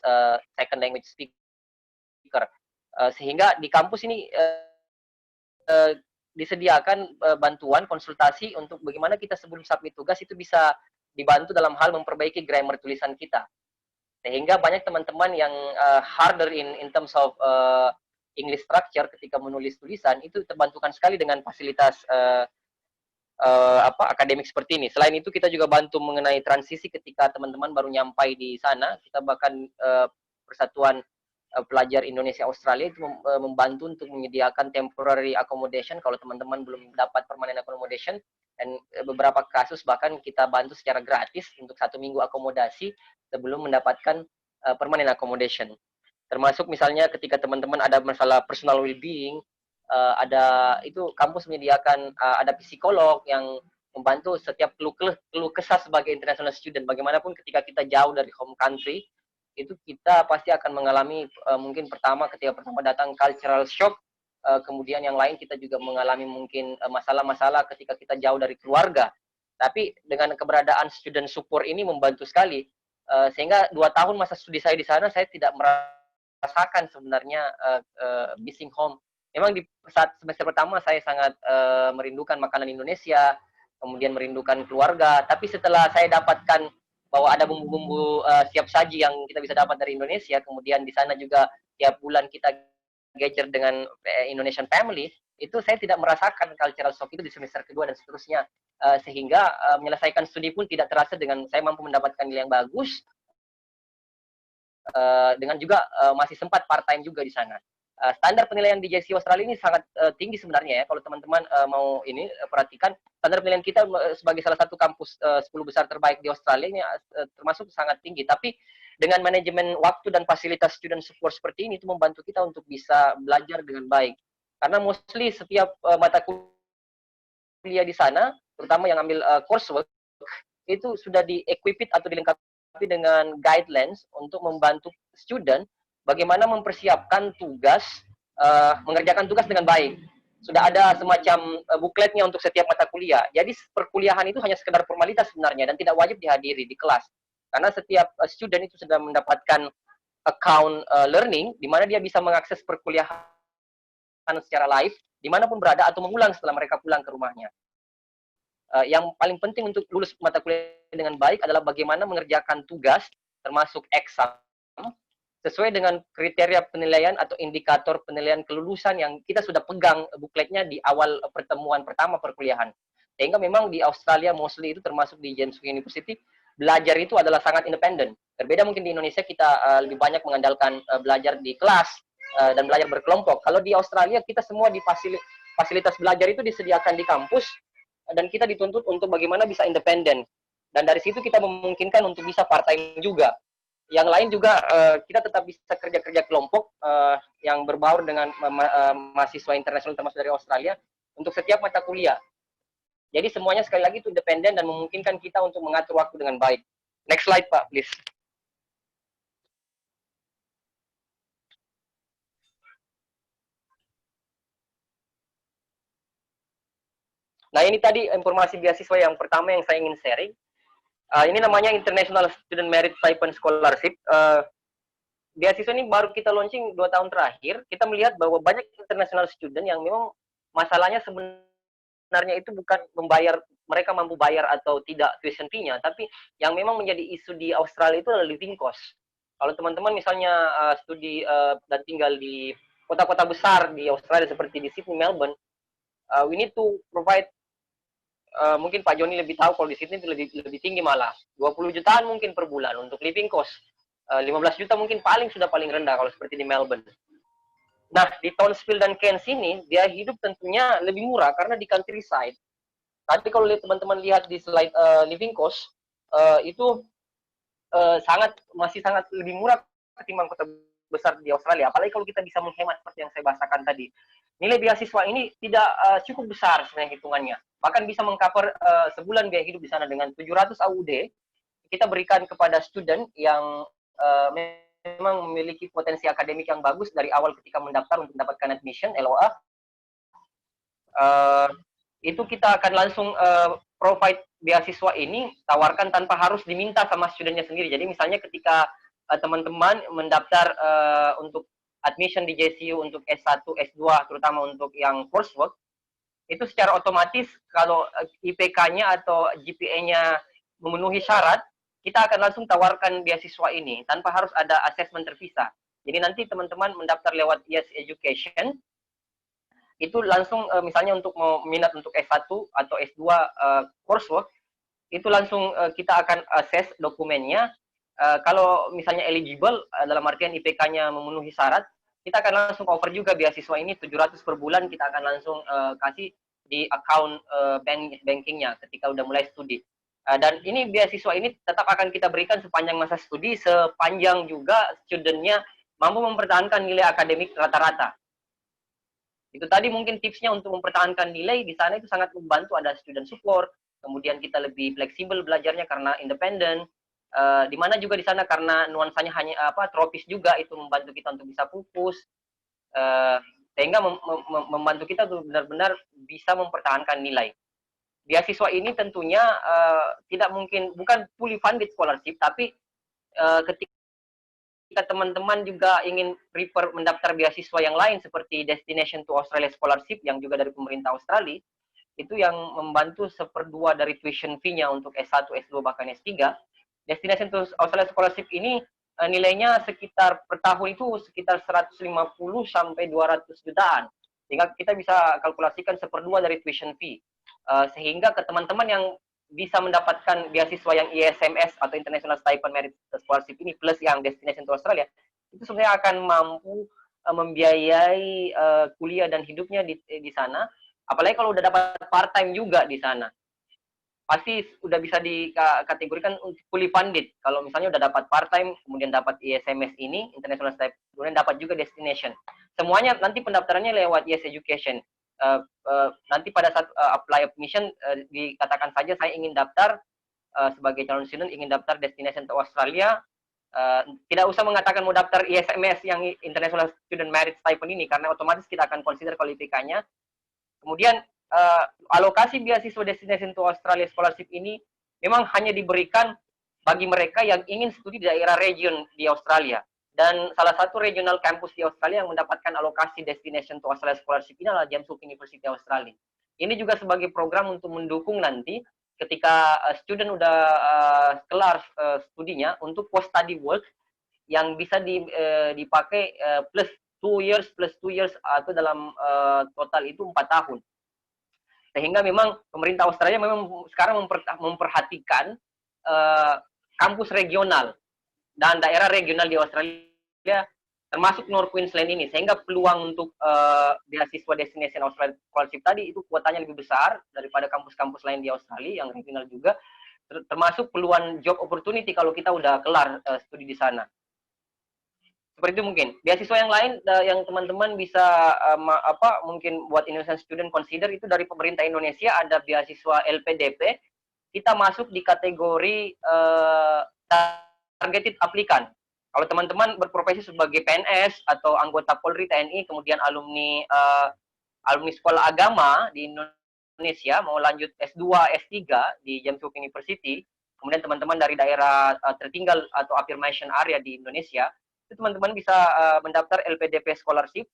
second language speaker. Sehingga di kampus ini disediakan bantuan konsultasi untuk bagaimana kita sebelum submit tugas itu bisa dibantu dalam hal memperbaiki grammar tulisan kita. Sehingga banyak teman-teman yang harder in terms of English structure ketika menulis tulisan itu terbantukan sekali dengan fasilitas akademik seperti ini. Selain itu kita juga bantu mengenai transisi ketika teman-teman baru nyampai di sana. Kita bahkan persatuan pelajar Indonesia Australia itu membantu untuk menyediakan temporary accommodation kalau teman-teman belum dapat permanent accommodation, dan beberapa kasus bahkan kita bantu secara gratis untuk 1 minggu akomodasi sebelum mendapatkan permanent accommodation. Termasuk misalnya ketika teman-teman ada masalah personal well-being, ada itu kampus menyediakan ada psikolog yang membantu setiap keluh kesah sebagai international student. Bagaimanapun ketika kita jauh dari home country, itu kita pasti akan mengalami mungkin ketika pertama datang cultural shock, kemudian yang lain kita juga mengalami mungkin masalah-masalah ketika kita jauh dari keluarga. Tapi dengan keberadaan student support ini membantu sekali, sehingga 2 tahun masa studi saya di sana saya tidak merasakan sebenarnya missing home. Memang di saat semester pertama saya sangat merindukan makanan Indonesia, kemudian merindukan keluarga, tapi setelah saya dapatkan bahwa ada bumbu-bumbu siap saji yang kita bisa dapat dari Indonesia, kemudian di sana juga tiap bulan kita gather dengan Indonesian family, itu saya tidak merasakan cultural shock itu di semester kedua dan seterusnya, sehingga menyelesaikan studi pun tidak terasa dengan saya mampu mendapatkan nilai yang bagus, dengan juga masih sempat part time juga di sana. Standar penilaian di JC Australia ini sangat tinggi sebenarnya ya. Kalau teman-teman mau ini perhatikan, standar penilaian kita sebagai salah satu kampus 10 besar terbaik di Australia ini termasuk sangat tinggi. Tapi dengan manajemen waktu dan fasilitas student support seperti ini itu membantu kita untuk bisa belajar dengan baik. Karena mostly setiap mata kuliah di sana, terutama yang ambil coursework, itu sudah di-equip atau dilengkapi dengan guidelines untuk membantu student bagaimana mempersiapkan tugas, mengerjakan tugas dengan baik. Sudah ada semacam bukletnya untuk setiap mata kuliah. Jadi perkuliahan itu hanya sekedar formalitas sebenarnya dan tidak wajib dihadiri di kelas. Karena setiap student itu sudah mendapatkan account learning, di mana dia bisa mengakses perkuliahan secara live, dimanapun berada atau mengulang setelah mereka pulang ke rumahnya. Yang paling penting untuk lulus mata kuliah dengan baik adalah bagaimana mengerjakan tugas, termasuk exam, sesuai dengan kriteria penilaian atau indikator penilaian kelulusan yang kita sudah pegang bukletnya di awal pertemuan pertama perkuliahan. Sehingga memang di Australia mostly itu termasuk di James Cook University, belajar itu adalah sangat independen. Berbeda mungkin di Indonesia kita lebih banyak mengandalkan belajar di kelas dan belajar berkelompok. Kalau di Australia kita semua di fasilitas belajar itu disediakan di kampus dan kita dituntut untuk bagaimana bisa independen. Dan dari situ kita memungkinkan untuk bisa part-time juga. Yang lain juga kita tetap bisa kerja-kerja kelompok yang berbaur dengan mahasiswa internasional termasuk dari Australia untuk setiap mata kuliah. Jadi semuanya sekali lagi itu independen dan memungkinkan kita untuk mengatur waktu dengan baik. Next slide Pak, please. Nah ini tadi informasi beasiswa yang pertama yang saya ingin sharing. Ini namanya International Student Merit Stipend Scholarship. Beasiswa ini baru kita launching 2 tahun terakhir. Kita melihat bahwa banyak international student yang memang masalahnya sebenarnya itu bukan membayar, mereka mampu bayar atau tidak tuition fee-nya, tapi yang memang menjadi isu di Australia itu adalah living cost. Kalau teman-teman misalnya studi dan tinggal di kota-kota besar di Australia seperti di Sydney, Melbourne, we need to provide mungkin Pak Joni lebih tahu kalau di sini lebih tinggi malah 20 jutaan mungkin per bulan untuk living cost, 15 juta mungkin sudah paling rendah kalau seperti di Melbourne. Nah di Townsville dan Cairns ini dia hidup tentunya lebih murah karena di countryside. Tapi kalau teman-teman lihat di slide living cost itu masih sangat lebih murah ketimbang kota besar di Australia. Apalagi kalau kita bisa menghemat seperti yang saya bahasakan tadi. Nilai beasiswa ini tidak cukup besar sebenarnya hitungannya. Bahkan bisa mengcover sebulan biaya hidup di sana dengan 700 AUD. Kita berikan kepada student yang memang memiliki potensi akademik yang bagus dari awal ketika mendaftar untuk mendapatkan admission, LOA. Itu kita akan langsung provide beasiswa ini, tawarkan tanpa harus diminta sama studentnya sendiri. Jadi misalnya ketika teman-teman mendaftar untuk admission di JCU untuk S1, S2, terutama untuk yang coursework, itu secara otomatis kalau IPK-nya atau GPA-nya memenuhi syarat, kita akan langsung tawarkan beasiswa ini tanpa harus ada assessment terpisah. Jadi nanti teman-teman mendaftar lewat Yes Education, itu langsung misalnya untuk mau minat untuk S1 atau S2 coursework, itu langsung kita akan assess dokumennya, kalau misalnya eligible dalam artian IPK-nya memenuhi syarat, kita akan langsung cover juga beasiswa ini 700 per bulan, kita akan langsung kasih di account bankingnya ketika udah mulai studi. Dan ini beasiswa ini tetap akan kita berikan sepanjang masa studi, sepanjang juga studentnya mampu mempertahankan nilai akademik rata-rata. Itu tadi mungkin tipsnya untuk mempertahankan nilai di sana itu sangat membantu, ada student support, kemudian kita lebih fleksibel belajarnya karena independen. Di mana juga di sana karena nuansanya hanya tropis juga, itu membantu kita untuk bisa fokus, sehingga membantu kita untuk benar-benar bisa mempertahankan nilai. Beasiswa ini tentunya tidak mungkin, bukan fully funded scholarship, tapi ketika teman-teman juga ingin prefer mendaftar beasiswa yang lain seperti Destination to Australia Scholarship yang juga dari pemerintah Australia, itu yang membantu 1/2 dari tuition fee-nya untuk S1, S2, bahkan S3. Destination to Australia Scholarship ini nilainya sekitar per tahun itu sekitar 150 sampai 200 jutaan. Sehingga kita bisa kalkulasikan 1/2 dari tuition fee. Sehingga ke teman-teman yang bisa mendapatkan beasiswa yang ISMS atau International Stipend Merit Scholarship ini plus yang Destination to Australia, itu sebenarnya akan mampu membiayai kuliah dan hidupnya di sana. Apalagi kalau udah dapat part time juga di sana, pasti udah bisa dikategorikan fully funded. Kalau misalnya udah dapat part time, kemudian dapat ISMS ini International Stipend, kemudian dapat juga Destination. Semuanya nanti pendaftarannya lewat Yes Education. Nanti pada saat apply admission dikatakan saja saya ingin daftar sebagai calon student, ingin daftar Destination to Australia. Tidak usah mengatakan mau daftar ISMS yang International Student Merit Stipend ini, karena otomatis kita akan consider kualifikasinya. Kemudian alokasi beasiswa Destination to Australia Scholarship ini memang hanya diberikan bagi mereka yang ingin studi di daerah region di Australia. Dan salah satu regional campus di Australia yang mendapatkan alokasi Destination to Australia Scholarship ini adalah James Cook University Australia. Ini juga sebagai program untuk mendukung nanti ketika student udah kelar studinya untuk post study work yang bisa dipakai plus 2 years atau dalam total itu 4 tahun. Sehingga memang pemerintah Australia memang sekarang memperhatikan kampus regional dan daerah regional di Australia, termasuk North Queensland ini, sehingga peluang untuk beasiswa Destination Australia Scholarship tadi itu kuotanya lebih besar daripada kampus-kampus lain di Australia yang regional juga, termasuk peluang job opportunity kalau kita udah kelar studi di sana. Seperti itu mungkin. Beasiswa yang lain yang teman-teman bisa mungkin buat Indonesian student consider itu dari pemerintah Indonesia, ada beasiswa LPDP. Kita masuk di kategori targeted applicant. Kalau teman-teman berprofesi sebagai PNS atau anggota Polri, TNI, kemudian alumni sekolah agama di Indonesia, mau lanjut S2, S3 di James Cook University, kemudian teman-teman dari daerah tertinggal atau affirmation area di Indonesia, itu teman-teman bisa mendaftar LPDP Scholarship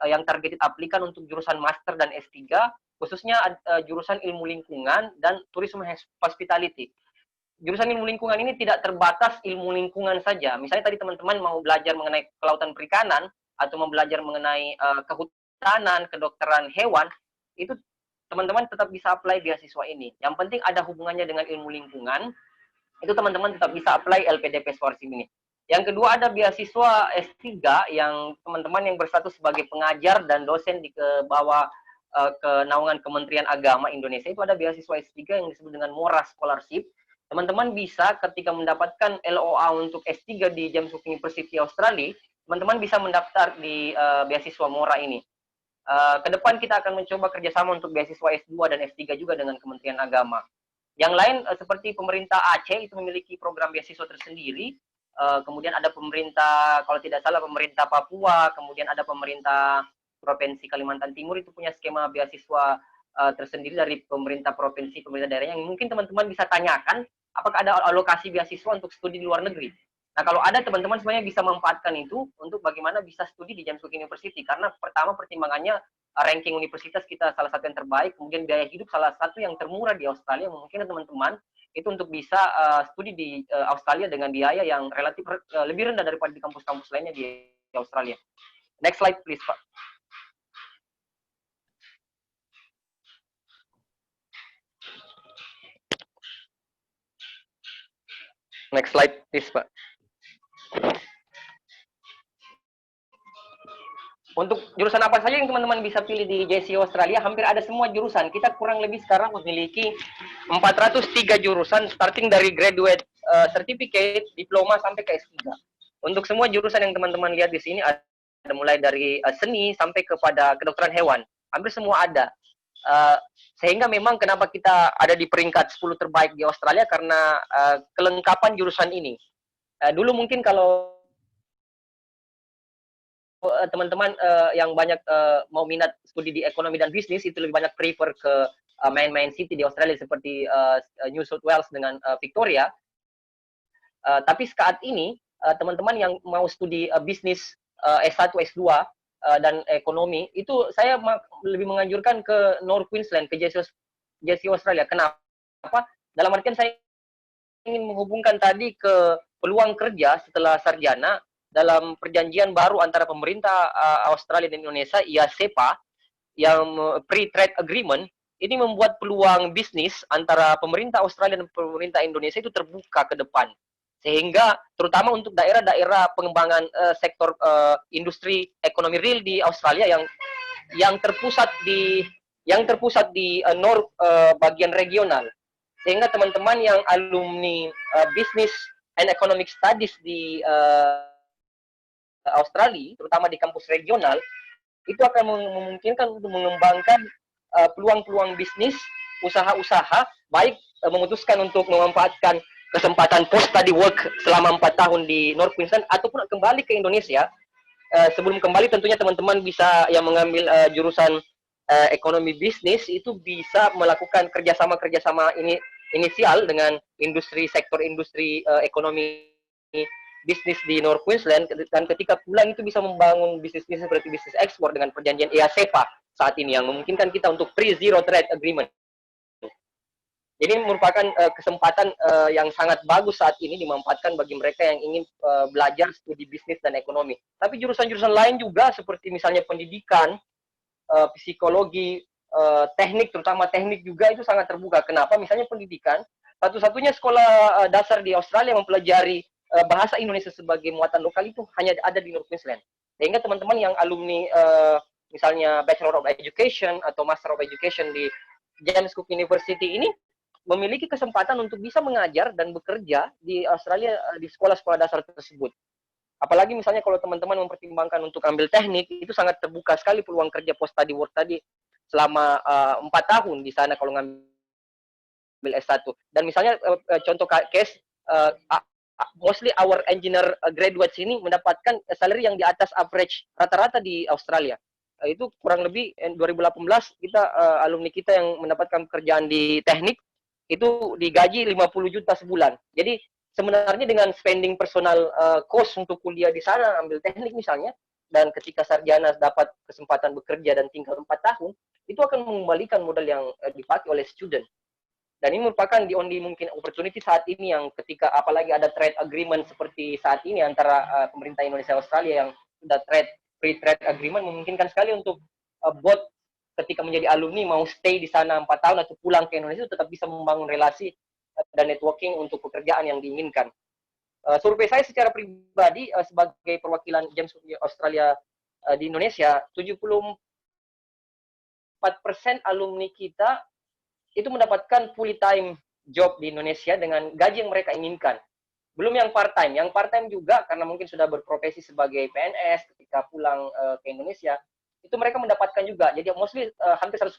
yang targeted applicant untuk jurusan Master dan S3, khususnya jurusan ilmu lingkungan dan tourism hospitality. Jurusan ilmu lingkungan ini tidak terbatas ilmu lingkungan saja. Misalnya tadi teman-teman mau belajar mengenai kelautan perikanan atau mau belajar mengenai kehutanan, kedokteran hewan, itu teman-teman tetap bisa apply beasiswa ini. Yang penting ada hubungannya dengan ilmu lingkungan, itu teman-teman tetap bisa apply LPDP Scholarship ini. Yang kedua ada beasiswa S3 yang teman-teman yang berstatus sebagai pengajar dan dosen di bawah kenaungan Kementerian Agama Indonesia, itu ada beasiswa S3 yang disebut dengan MORA Scholarship. Teman-teman bisa ketika mendapatkan LOA untuk S3 di James Cook University Australia, teman-teman bisa mendaftar di beasiswa MORA ini. Kedepan kita akan mencoba kerjasama untuk beasiswa S2 dan S3 juga dengan Kementerian Agama. Yang lain seperti pemerintah Aceh itu memiliki program beasiswa tersendiri. Kemudian ada pemerintah, kalau tidak salah pemerintah Papua, kemudian ada pemerintah Provinsi Kalimantan Timur itu punya skema beasiswa tersendiri dari pemerintah provinsi, pemerintah daerahnya, yang mungkin teman-teman bisa tanyakan apakah ada alokasi beasiswa untuk studi di luar negeri. Nah, kalau ada, teman-teman sebenarnya bisa memanfaatkan itu untuk bagaimana bisa studi di James Cook University, karena pertama pertimbangannya ranking universitas kita salah satu yang terbaik, kemudian biaya hidup salah satu yang termurah di Australia. Mungkin teman-teman itu untuk bisa studi di Australia dengan biaya yang relatif lebih rendah daripada di kampus-kampus lainnya di Australia. Next slide please, Pak. Next slide please, Pak. Untuk jurusan apa saja yang teman-teman bisa pilih di JC Australia, hampir ada semua jurusan. Kita kurang lebih sekarang memiliki 403 jurusan, starting dari graduate certificate, diploma, sampai ke S3. Untuk semua jurusan yang teman-teman lihat di sini, ada mulai dari seni sampai kepada kedokteran hewan. Hampir semua ada. Sehingga memang kenapa kita ada di peringkat 10 terbaik di Australia, karena kelengkapan jurusan ini. Dulu mungkin kalau teman-teman yang banyak mau minat studi di ekonomi dan bisnis, itu lebih banyak prefer ke main-main city di Australia seperti New South Wales dengan Victoria. Tapi saat ini teman-teman yang mau studi bisnis S1, S2 dan ekonomi, itu saya lebih menganjurkan ke North Queensland, ke JC Australia. Kenapa? Dalam artian saya ingin menghubungkan tadi ke peluang kerja setelah sarjana dalam perjanjian baru antara pemerintah Australia dan Indonesia, IASEPA, yang Pre-Trade Agreement. Ini membuat peluang bisnis antara pemerintah Australia dan pemerintah Indonesia itu terbuka ke depan. Sehingga terutama untuk daerah-daerah pengembangan sektor industri ekonomi real di Australia yang terpusat di North bagian regional. Sehingga teman-teman yang alumni Business and Economic Studies di Australia, terutama di kampus regional, itu akan memungkinkan untuk mengembangkan peluang-peluang bisnis, usaha-usaha, baik memutuskan untuk memanfaatkan kesempatan post study work selama 4 tahun di North Queensland, ataupun kembali ke Indonesia. Sebelum kembali tentunya teman-teman bisa yang mengambil jurusan ekonomi bisnis itu bisa melakukan kerjasama ini inisial dengan sektor industri ekonomi bisnis di North Queensland, dan ketika pulang itu bisa membangun bisnis-bisnis seperti bisnis ekspor dengan perjanjian IASEPA saat ini yang memungkinkan kita untuk pre-zero trade agreement. Jadi merupakan kesempatan yang sangat bagus saat ini dimanfaatkan bagi mereka yang ingin belajar studi bisnis dan ekonomi. Tapi jurusan-jurusan lain juga seperti misalnya pendidikan, psikologi, teknik, terutama teknik juga itu sangat terbuka. Kenapa? Misalnya pendidikan, satu-satunya sekolah dasar di Australia mempelajari bahasa Indonesia sebagai muatan lokal itu hanya ada di North Queensland. Sehingga teman-teman yang alumni misalnya Bachelor of Education atau Master of Education di James Cook University ini memiliki kesempatan untuk bisa mengajar dan bekerja di Australia di sekolah-sekolah dasar tersebut. Apalagi misalnya kalau teman-teman mempertimbangkan untuk ambil teknik, itu sangat terbuka sekali peluang kerja post study work tadi selama 4 tahun di sana kalau ngambil S1. Dan misalnya contoh case, mostly our engineer graduates ini mendapatkan salary yang di atas average rata-rata di Australia. Itu kurang lebih 2018 kita alumni kita yang mendapatkan pekerjaan di teknik itu digaji 50 juta sebulan. Jadi sebenarnya dengan spending personal cost untuk kuliah di sana, ambil teknik misalnya, dan ketika sarjana dapat kesempatan bekerja dan tinggal 4 tahun, itu akan mengembalikan modal yang dipakai oleh student. Dan ini merupakan the only mungkin opportunity saat ini yang ketika apalagi ada trade agreement seperti saat ini antara pemerintah Indonesia Australia yang sudah free trade agreement, memungkinkan sekali untuk both ketika menjadi alumni mau stay di sana 4 tahun atau pulang ke Indonesia tetap bisa membangun relasi dan networking untuk pekerjaan yang diinginkan. Survei saya secara pribadi sebagai perwakilan James Cook Australia di Indonesia, 74% alumni kita itu mendapatkan full time job di Indonesia dengan gaji yang mereka inginkan. Belum yang part time. Yang part time juga karena mungkin sudah berprofesi sebagai PNS ketika pulang ke Indonesia, itu mereka mendapatkan juga. Jadi mostly hampir 100%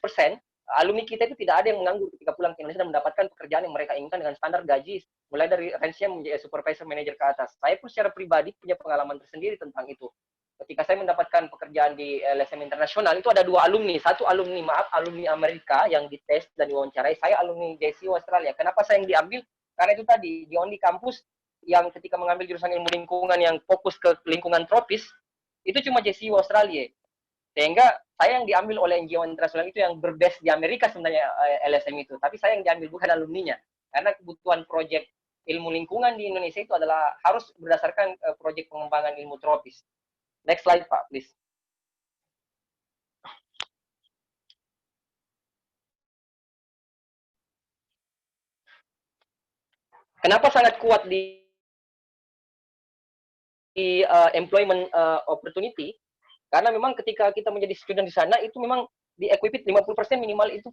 alumni kita itu tidak ada yang menganggur ketika pulang ke Indonesia dan mendapatkan pekerjaan yang mereka inginkan dengan standar gaji mulai dari range-nya menjadi supervisor manager ke atas. Saya pun secara pribadi punya pengalaman tersendiri tentang itu. Ketika saya mendapatkan pekerjaan di LSM Internasional, itu ada 2 alumni. Satu alumni Amerika yang dites dan diwawancarai. Saya alumni JCU Australia. Kenapa saya yang diambil? Karena itu tadi, di only kampus yang ketika mengambil jurusan ilmu lingkungan yang fokus ke lingkungan tropis, itu cuma JCU Australia. Sehingga saya yang diambil oleh NGO internasional itu yang berbase di Amerika sebenarnya LSM itu. Tapi saya yang diambil bukan alumninya. Karena kebutuhan proyek ilmu lingkungan di Indonesia itu adalah harus berdasarkan proyek pengembangan ilmu tropis. Next slide, Pak, please. Kenapa sangat kuat di employment opportunity, karena memang ketika kita menjadi student di sana itu memang di-equip 50% minimal itu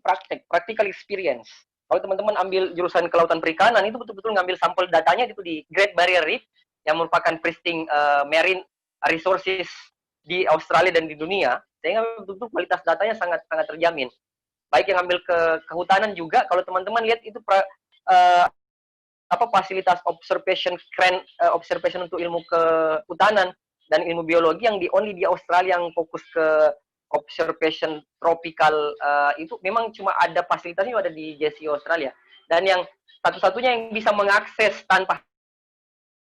practical experience. Kalau teman-teman ambil jurusan kelautan perikanan itu betul-betul ngambil sampel datanya gitu di Great Barrier Reef yang merupakan pristine marine resources di Australia dan di dunia, sehingga betul-betul kualitas datanya sangat terjamin. Baik yang ambil ke kehutanan juga, kalau teman-teman lihat itu fasilitas observation observation untuk ilmu kehutanan dan ilmu biologi yang only di Australia yang fokus ke observation tropical itu memang cuma ada fasilitasnya ada di JCU Australia, dan yang satu-satunya yang bisa mengakses tanpa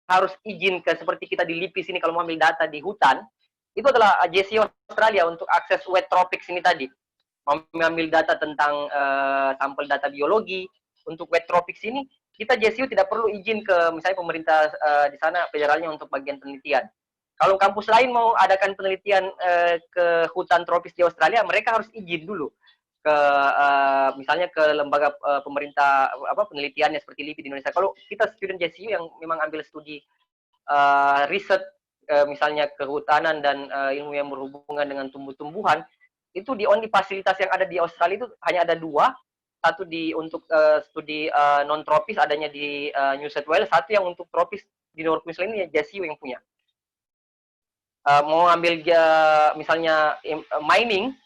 harus izin ke seperti kita di LIPI sini kalau mau ambil data di hutan itu adalah JCU Australia untuk akses wet tropics ini tadi, mengambil data tentang sampel data biologi. Untuk wet tropics ini kita JCU tidak perlu izin ke misalnya pemerintah di sana federalnya untuk bagian penelitian. Kalau kampus lain mau adakan penelitian ke hutan tropis di Australia, mereka harus izin dulu ke misalnya ke lembaga pemerintah penelitiannya seperti LIPI di Indonesia. Kalau kita student JCU yang memang ambil studi riset misalnya kehutanan dan ilmu yang berhubungan dengan tumbuh-tumbuhan, itu di only fasilitas yang ada di Australia itu hanya ada 2. Satu untuk studi non tropis adanya di New South Wales, satu yang untuk tropis di North Queensland ini JCU yang punya. Mau ambil misalnya mining,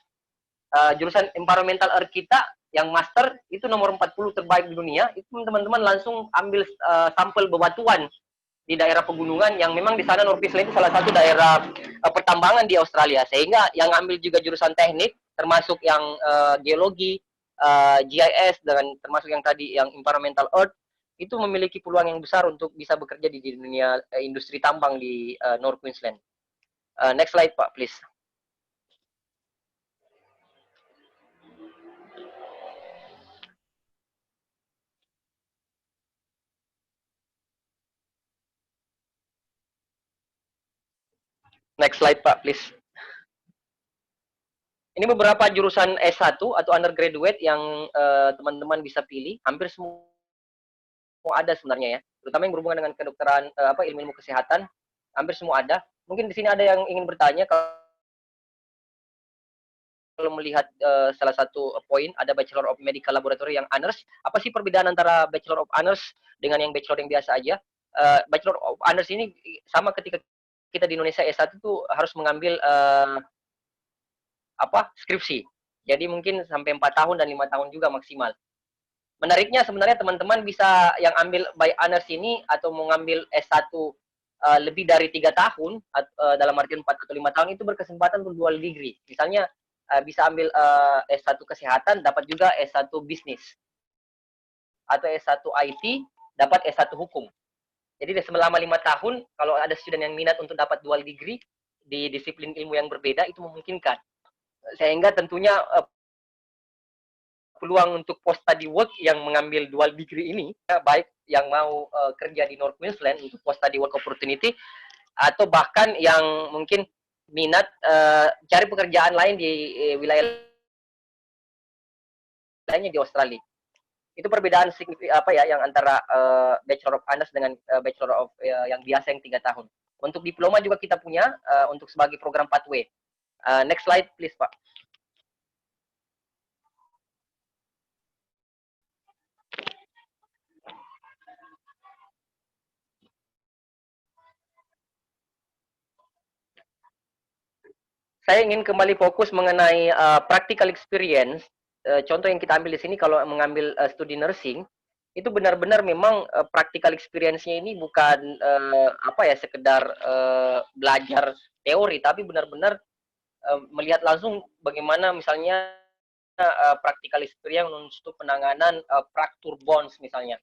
jurusan environmental earth kita yang master itu nomor 40 terbaik di dunia, itu teman-teman langsung ambil sampel bebatuan di daerah pegunungan yang memang di sana North Queensland itu salah satu daerah pertambangan di Australia, sehingga yang ambil juga jurusan teknik termasuk yang geologi, GIS dan termasuk yang tadi yang environmental earth itu memiliki peluang yang besar untuk bisa bekerja di dunia industri tambang di North Queensland. Next slide Pak, please. Next slide Pak, please. Ini beberapa jurusan S1 atau undergraduate yang teman-teman bisa pilih. Hampir semua ada sebenarnya ya. Terutama yang berhubungan dengan kedokteran, ilmu kesehatan, hampir semua ada. Mungkin di sini ada yang ingin bertanya kalau melihat salah satu poin ada Bachelor of Medical Laboratory yang honors. Apa sih perbedaan antara Bachelor of Honors dengan yang Bachelor yang biasa aja? Bachelor of Honors ini sama ketika kita di Indonesia S1 itu harus mengambil skripsi. Jadi mungkin sampai 4 tahun dan 5 tahun juga maksimal. Menariknya sebenarnya teman-teman bisa yang ambil by honors ini atau mau ngambil S1 lebih dari 3 tahun dalam artian 4 atau 5 tahun itu berkesempatan untuk dual degree. Misalnya bisa ambil S1 kesehatan dapat juga S1 bisnis. Atau S1 IT dapat S1 hukum. Jadi selama 5 tahun kalau ada student yang minat untuk dapat dual degree di disiplin ilmu yang berbeda itu memungkinkan. Sehingga tentunya peluang untuk post study work yang mengambil dual degree ini, baik yang mau kerja di North Queensland untuk post study work opportunity, atau bahkan yang mungkin minat cari pekerjaan lain di wilayah lainnya di Australia. Itu perbedaan yang antara Bachelor of Honors dengan Bachelor of yang biasa yang 3 tahun. Untuk diploma juga kita punya untuk sebagai program pathway. Next slide please Pak. Saya ingin kembali fokus mengenai practical experience. Contoh yang kita ambil di sini kalau mengambil studi nursing, itu benar-benar memang practical experience-nya ini bukan sekedar belajar teori, tapi benar-benar melihat langsung bagaimana misalnya practical experience untuk penanganan fracture bones misalnya.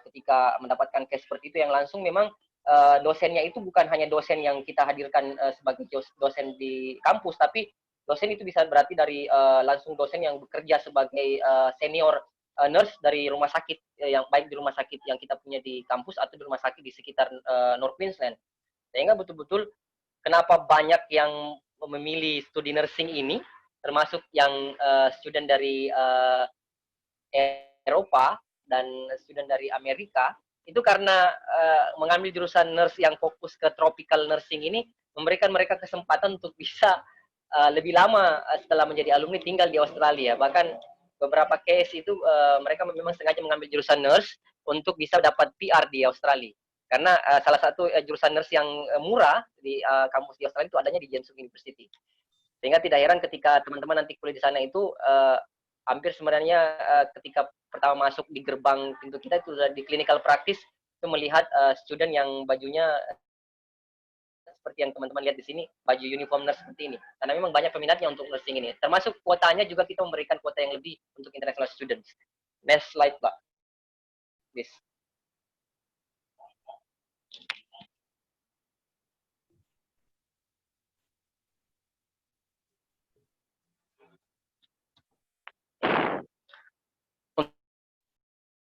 Ketika mendapatkan case seperti itu yang langsung memang dosennya itu bukan hanya dosen yang kita hadirkan sebagai dosen di kampus, tapi dosen itu bisa berarti dari langsung dosen yang bekerja sebagai senior nurse dari rumah sakit yang baik di rumah sakit yang kita punya di kampus atau di rumah sakit di sekitar North Queensland. Sehingga betul-betul kenapa banyak yang memilih studi nursing ini, termasuk yang student dari Eropa dan student dari Amerika, itu karena mengambil jurusan nurse yang fokus ke tropical nursing ini memberikan mereka kesempatan untuk bisa lebih lama setelah menjadi alumni tinggal di Australia. Bahkan beberapa case itu mereka memang sengaja mengambil jurusan nurse untuk bisa dapat PR di Australia. Karena salah satu jurusan nurse yang murah di kampus di Australia itu adanya di James Cook University. Sehingga tidak heran ketika teman-teman nanti kuliah di sana itu hampir sebenarnya ketika pertama masuk di gerbang pintu kita itu sudah di clinical practice itu melihat student yang bajunya seperti yang teman-teman lihat di sini, baju uniform nurse seperti ini. Karena memang banyak peminatnya untuk nursing ini. Termasuk kuotanya juga kita memberikan kuota yang lebih untuk international students. Next slide, Pak. Please.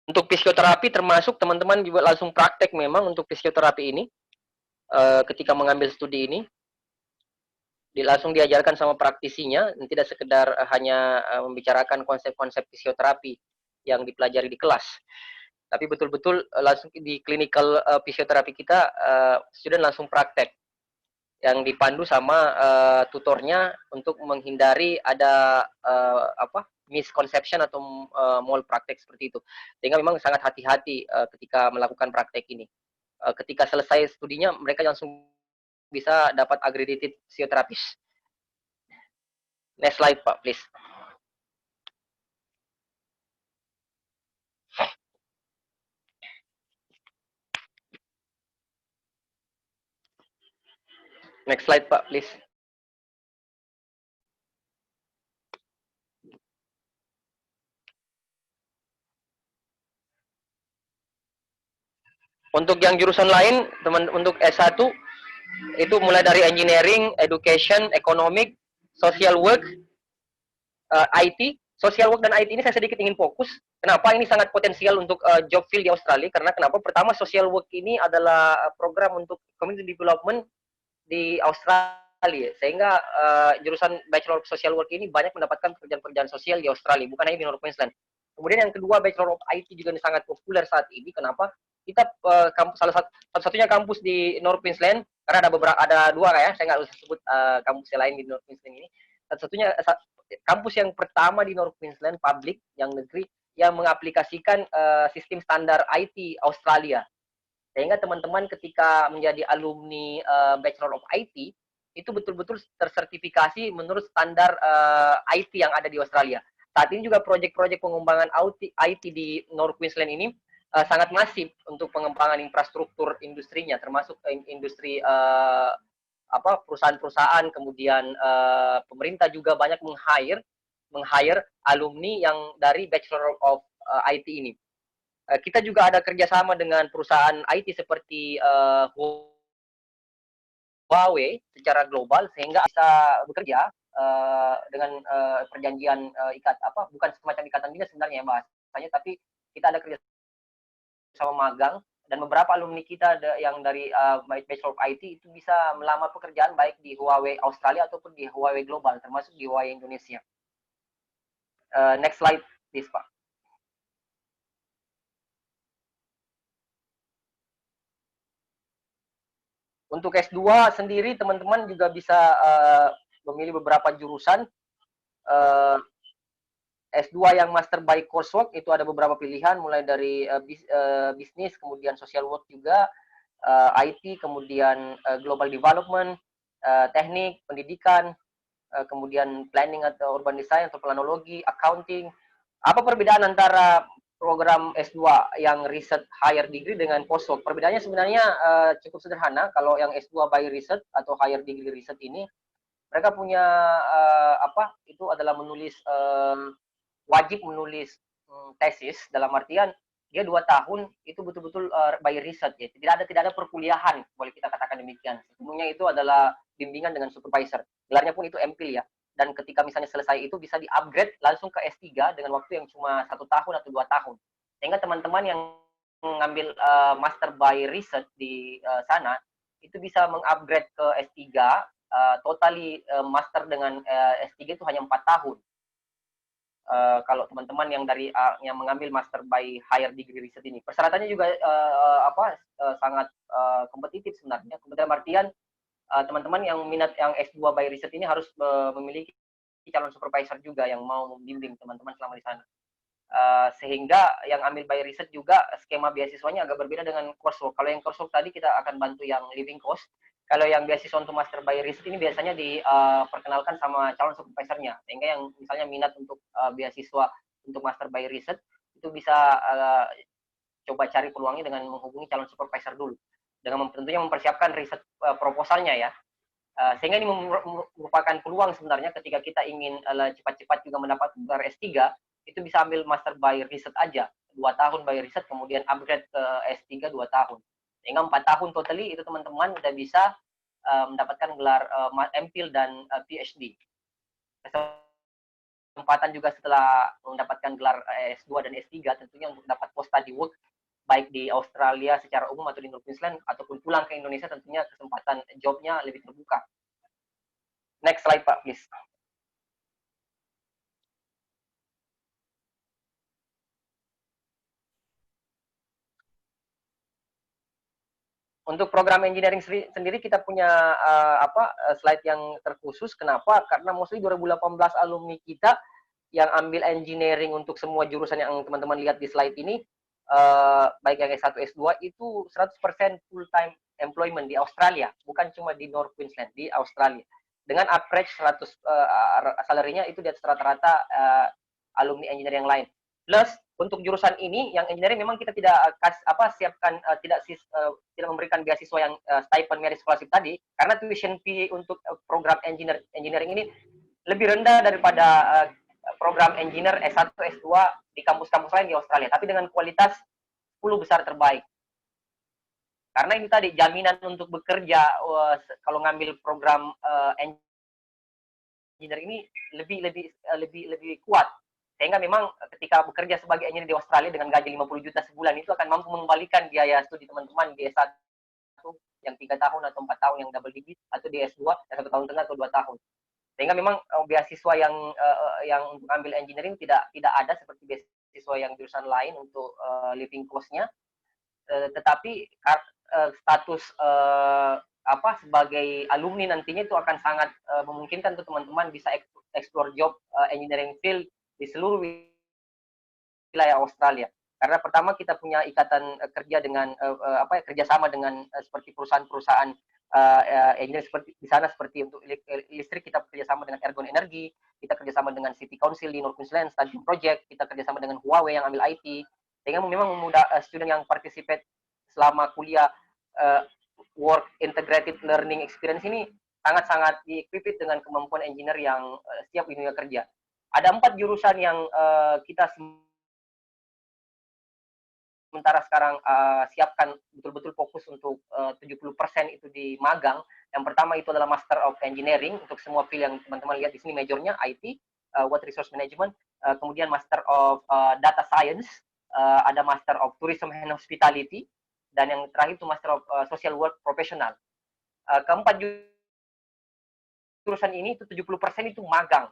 Untuk fisioterapi termasuk teman-teman juga langsung praktek memang untuk fisioterapi ini ketika mengambil studi ini langsung diajarkan sama praktisinya, tidak sekedar hanya membicarakan konsep-konsep fisioterapi yang dipelajari di kelas, tapi betul-betul langsung di clinical fisioterapi kita student langsung praktek yang dipandu sama tutornya untuk menghindari ada misconception atau malpraktek seperti itu. Sehingga memang sangat hati-hati ketika melakukan praktek ini. Ketika selesai studinya, mereka langsung bisa dapat accredited physiotherapist. Next slide, Pak, please. Next slide, Pak, please. Untuk yang jurusan lain, teman untuk S1 itu mulai dari engineering, education, economic, social work, IT. Social work dan IT ini saya sedikit ingin fokus. Kenapa ini sangat potensial untuk job field di Australia? Karena kenapa? Pertama, social work ini adalah program untuk community development di Australia. Sehingga jurusan Bachelor of Social Work ini banyak mendapatkan pekerjaan-pekerjaan sosial di Australia, bukan hanya di North Queensland. Kemudian yang kedua, Bachelor of IT juga sangat populer saat ini. Kenapa? Kita salah satunya kampus di North Queensland, karena ada dua ya, saya nggak usah sebut kampus yang lain di North Queensland ini. Satunya kampus yang pertama di North Queensland, public, yang negeri, yang mengaplikasikan sistem standar IT Australia. Sehingga teman-teman ketika menjadi alumni Bachelor of IT, itu betul-betul tersertifikasi menurut standar IT yang ada di Australia. Saat ini juga proyek-proyek pengembangan IT di North Queensland ini sangat masif untuk pengembangan infrastruktur industrinya, termasuk industri perusahaan-perusahaan, kemudian pemerintah juga banyak meng-hire alumni yang dari Bachelor of IT ini. Kita juga ada kerjasama dengan perusahaan IT seperti Huawei secara global, sehingga bisa bekerja dengan perjanjian bukan semacam ikatan dinas sebenarnya bahasanya, tapi kita ada kerja sama magang, dan beberapa alumni kita yang dari Bachelor of IT itu bisa melamar pekerjaan baik di Huawei Australia ataupun di Huawei global, termasuk di Huawei Indonesia. Next slide, please, Pak. Untuk S2 sendiri, teman-teman juga bisa memilih beberapa jurusan. S2 yang Master by Coursework itu ada beberapa pilihan, mulai dari bisnis, kemudian social work juga, IT, kemudian global development, teknik, pendidikan, kemudian planning atau urban design atau planologi, accounting. Apa perbedaan antara program S2 yang research higher degree dengan postdoc? Perbedaannya sebenarnya cukup sederhana. Kalau yang S2 by research atau higher degree research ini, mereka punya itu adalah wajib menulis tesis, dalam artian dia 2 tahun itu betul-betul by research ya. Tidak ada perkuliahan, boleh kita katakan demikian. Semuanya itu adalah bimbingan dengan supervisor. Gelarnya pun itu MPhil ya. Dan ketika misalnya selesai itu bisa di-upgrade langsung ke S3 dengan waktu yang cuma 1 tahun atau 2 tahun. Sehingga teman-teman yang mengambil master by research di sana itu bisa meng-upgrade ke S3, totally master dengan S3 itu hanya 4 tahun. kalau teman-teman yang dari yang mengambil master by higher degree research ini. Persyaratannya juga sangat kompetitif sebenarnya. Kemudian artian teman-teman yang minat yang S2 by research ini harus memiliki calon supervisor juga yang mau membimbing teman-teman selama di sana. Sehingga yang ambil by research juga skema beasiswanya agak berbeda dengan coursework. Kalau yang coursework tadi kita akan bantu yang living cost. Kalau yang beasiswa untuk master by research ini biasanya diperkenalkan sama calon supervisornya. Sehingga yang misalnya minat untuk beasiswa untuk master by research itu bisa coba cari peluangnya dengan menghubungi calon supervisor dulu. Dengan tentunya mempersiapkan riset proposalnya ya. Sehingga ini merupakan peluang sebenarnya ketika kita ingin cepat-cepat juga mendapat gelar S3, itu bisa ambil master by research aja, 2 tahun by research, kemudian upgrade ke S3 2 tahun. Sehingga 4 tahun totally itu teman-teman udah bisa mendapatkan gelar MPhil dan PhD. Kesempatan juga setelah mendapatkan gelar S2 dan S3 tentunya untuk dapat post study work baik di Australia secara umum atau di North Queensland ataupun pulang ke Indonesia tentunya kesempatan jobnya lebih terbuka. Next slide Pak, please. Untuk program engineering sendiri kita punya slide yang terkhusus. Kenapa? Karena mostly 2018 alumni kita yang ambil engineering untuk semua jurusan yang teman-teman lihat di slide ini, baik yang S1, S2 itu 100% full time employment di Australia, bukan cuma di North Queensland, di Australia. Dengan average 100 salary-nya itu di atas rata-rata alumni engineering yang lain. Plus untuk jurusan ini yang engineering memang kita tidak siapkan tidak memberikan beasiswa yang stipend merit scholarship tadi, karena tuition fee untuk program engineering ini lebih rendah daripada program engineer S1 S2 di kampus-kampus lain di Australia, tapi dengan kualitas 10 besar terbaik. Karena ini tadi jaminan untuk bekerja kalau ngambil program engineer ini lebih kuat. Sehingga memang ketika bekerja sebagai engineer di Australia dengan gaji 50 juta sebulan itu akan mampu mengembalikan biaya studi teman-teman di S1 yang 3 tahun atau 4 tahun yang double digit, atau di S2 yang 1 tahun setengah atau 2 tahun. Sehingga memang beasiswa yang untuk ambil engineering tidak ada seperti beasiswa yang jurusan lain untuk living cost-nya. Tetapi status sebagai alumni nantinya itu akan sangat memungkinkan untuk teman-teman bisa explore job engineering field di seluruh wilayah Australia. Karena pertama kita punya ikatan kerja dengan kerjasama dengan seperti perusahaan-perusahaan engineer seperti di sana, seperti untuk listrik kita kerjasama dengan Ergon Energy, kita kerjasama dengan City Council di North Queensland Stadium Project, kita kerjasama dengan Huawei yang ambil IT, sehingga memang memudah student yang participate selama kuliah work integrated learning experience ini sangat-sangat di-equip dengan kemampuan engineer yang siap di dunia kerja. Ada 4 jurusan yang kita sementara sekarang siapkan betul-betul fokus untuk 70% itu di magang. Yang pertama itu adalah Master of Engineering untuk semua field yang teman-teman lihat di sini, majornya IT, Water Resource Management, kemudian Master of Data Science, ada Master of Tourism and Hospitality, dan yang terakhir itu Master of Social Work Professional. Keempat jurusan ini itu 70% itu magang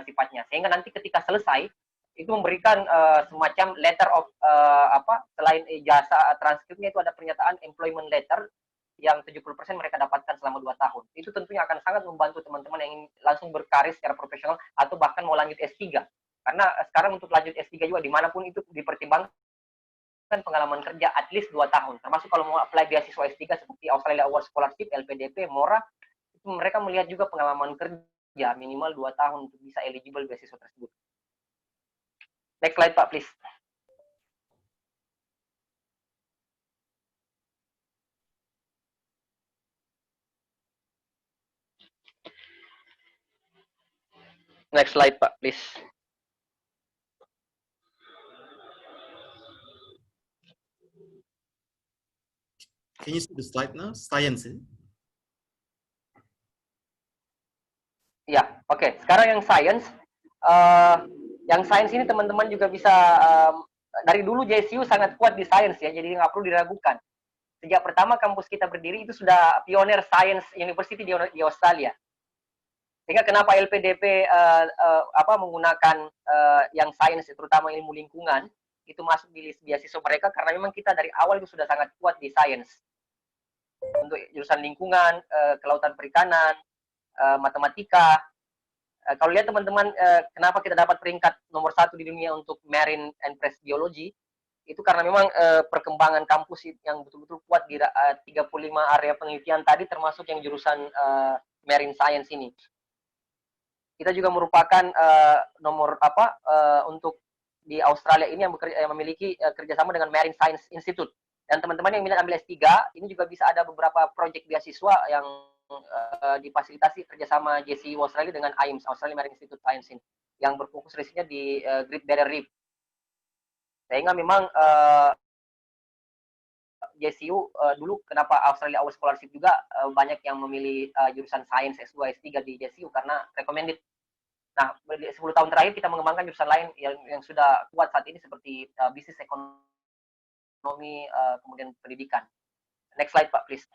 sifatnya, sehingga nanti ketika selesai itu memberikan semacam letter of selain ijazah transkripnya itu ada pernyataan employment letter yang 70% mereka dapatkan selama 2 tahun. Itu tentunya akan sangat membantu teman-teman yang ingin langsung berkarir secara profesional atau bahkan mau lanjut S3. Karena sekarang untuk lanjut S3 juga dimanapun itu dipertimbangkan pengalaman kerja at least 2 tahun. Termasuk kalau mau apply beasiswa S3 seperti Australia Award Scholarship, LPDP, MORA, itu mereka melihat juga pengalaman kerja minimal 2 tahun untuk bisa eligible beasiswa tersebut. Next slide Pak, please. Next slide Pak, please. Can you see the slide now? Science. Ya, oke. Sekarang yang science. Yang science ini teman-teman juga bisa dari dulu JSU sangat kuat di science ya, jadi nggak perlu diragukan. Sejak pertama kampus kita berdiri itu sudah pioneer science university di Australia. Sehingga kenapa LPDP menggunakan yang sains, terutama ilmu lingkungan, itu masuk di list beasiswa mereka karena memang kita dari awal itu sudah sangat kuat di sains. Untuk jurusan lingkungan, kelautan perikanan, matematika. Kalau lihat teman-teman, kenapa kita dapat peringkat nomor 1 di dunia untuk Marine and Press Biology, itu karena memang perkembangan kampus yang betul-betul kuat di 35 area penelitian tadi, termasuk yang jurusan Marine Science ini. Kita juga merupakan untuk di Australia ini yang memiliki kerjasama dengan Marine Science Institute. Dan teman-teman yang minat ambil S3, ini juga bisa ada beberapa proyek beasiswa yang difasilitasi kerjasama JCU Australia dengan AIMS, Australia Marine Institute Science, yang berfokus risetnya di Great Barrier Reef. Sehingga memang JCU dulu kenapa Australia Award Scholarship juga banyak yang memilih jurusan Sains S2, S3 di JCU karena recommended. Nah, 10 tahun terakhir kita mengembangkan jurusan lain yang sudah kuat saat ini seperti bisnis ekonomi, kemudian pendidikan. Next slide, Pak, please.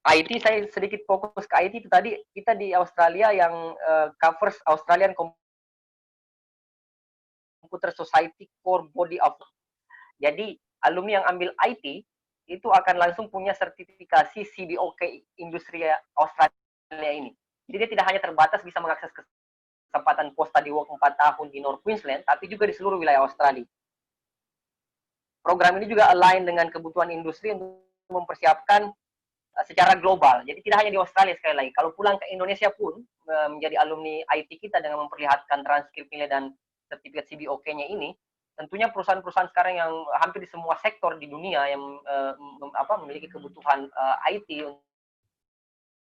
IT, saya sedikit fokus ke IT itu tadi, kita di Australia yang covers Australian Computer Society Core Body of. Jadi alumni yang ambil IT itu akan langsung punya sertifikasi CBOK industri Australia ini. Jadi dia tidak hanya terbatas bisa mengakses kesempatan post study work 4 tahun di North Queensland, tapi juga di seluruh wilayah Australia. Program ini juga align dengan kebutuhan industri untuk mempersiapkan secara global. Jadi tidak hanya di Australia sekali lagi. Kalau pulang ke Indonesia pun menjadi alumni IT kita dengan memperlihatkan transkrip nilai dan sertifikat CBOK-nya ini, tentunya perusahaan-perusahaan sekarang yang hampir di semua sektor di dunia yang memiliki kebutuhan IT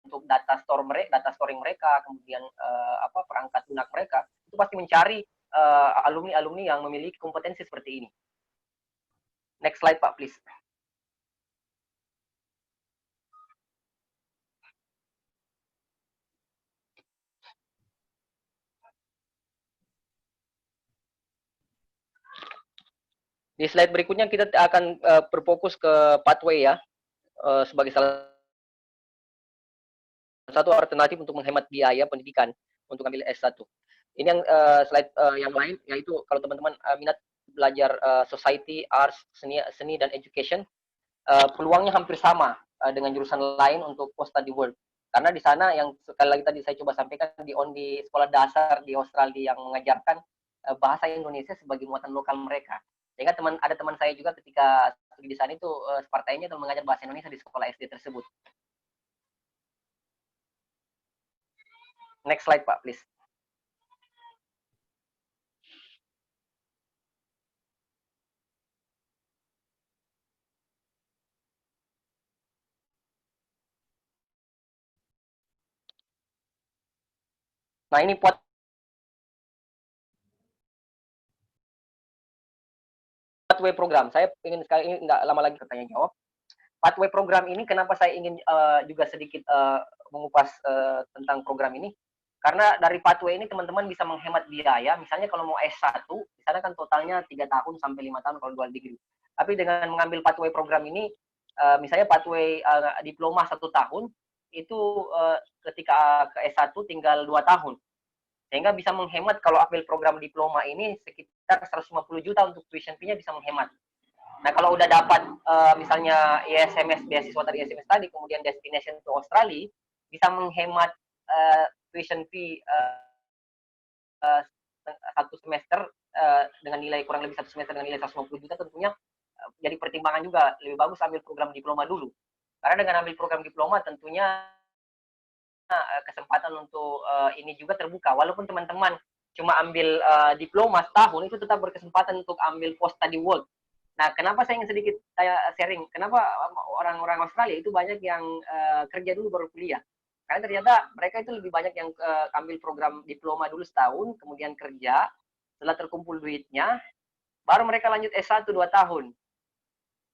untuk data storing mereka, kemudian perangkat lunak mereka, itu pasti mencari alumni-alumni yang memiliki kompetensi seperti ini. Next slide, Pak, please. Di slide berikutnya kita akan berfokus ke pathway ya, sebagai salah satu alternatif untuk menghemat biaya pendidikan untuk ambil S1. Ini yang slide yang lain, yaitu kalau teman-teman minat belajar society, arts, seni dan education, peluangnya hampir sama dengan jurusan lain untuk post study work. Karena di sana yang sekali lagi tadi saya coba sampaikan di sekolah dasar di Australia yang mengajarkan bahasa Indonesia sebagai muatan lokal mereka. Sehingga ada teman saya juga ketika studi di sana itu partainya itu mengajar bahasa Indonesia di sekolah SD tersebut. Next slide, Pak, please. Nah, ini pathway program. Saya ingin sekali ini nggak lama lagi bertanya jawab. Pathway program ini kenapa saya ingin juga sedikit mengupas tentang program ini? Karena dari pathway ini teman-teman bisa menghemat biaya. Misalnya kalau mau S1, di sana kan totalnya 3 tahun sampai 5 tahun kalau dual degree. Tapi dengan mengambil pathway program ini, misalnya pathway diploma 1 tahun, itu ketika ke S1 tinggal 2 tahun. Sehingga bisa menghemat kalau ambil program diploma ini sekitar 150 juta untuk tuition fee-nya bisa menghemat. Nah, kalau udah dapat misalnya ISMS, beasiswa dari ISMS tadi, kemudian destination to Australia, bisa menghemat tuition fee satu semester dengan nilai kurang lebih 1 semester dengan nilai 150 juta, tentunya jadi pertimbangan juga lebih bagus ambil program diploma dulu. Karena dengan ambil program diploma tentunya kesempatan untuk ini juga terbuka. Walaupun teman-teman cuma ambil diploma setahun, itu tetap berkesempatan untuk ambil post study work. Nah, kenapa saya ingin sedikit sharing? Kenapa orang-orang Australia itu banyak yang kerja dulu baru kuliah? Karena ternyata mereka itu lebih banyak yang ambil program diploma dulu setahun, kemudian kerja, setelah terkumpul duitnya, baru mereka lanjut S1 2 tahun.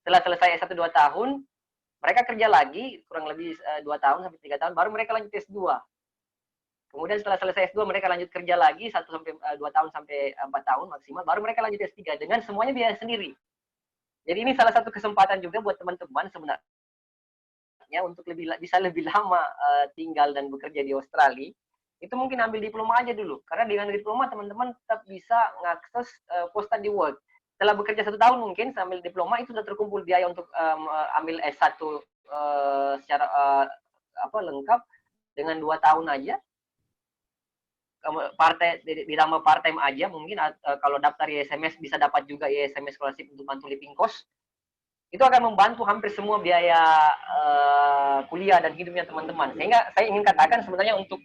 Setelah selesai S1 2 tahun, mereka kerja lagi kurang lebih 2 tahun sampai 3 tahun, baru mereka lanjut S2. Kemudian setelah selesai S2 mereka lanjut kerja lagi 1 sampai 2 tahun sampai 4 tahun maksimal, baru mereka lanjut S3 dengan semuanya biaya sendiri. Jadi ini salah satu kesempatan juga buat teman-teman sebenarnya untuk bisa lebih lama tinggal dan bekerja di Australia. Itu mungkin ambil diploma aja dulu, karena dengan diploma teman-teman tetap bisa mengakses post study work. Setelah bekerja 1 tahun mungkin sambil diploma itu sudah terkumpul biaya untuk ambil S1 secara lengkap dengan 2 tahun aja. Ditambah part time aja mungkin kalau daftar ISMS bisa dapat juga ISMS scholarship untuk bantu living cost. Itu akan membantu hampir semua biaya kuliah dan hidupnya teman-teman. Sehingga saya ingin katakan sebenarnya untuk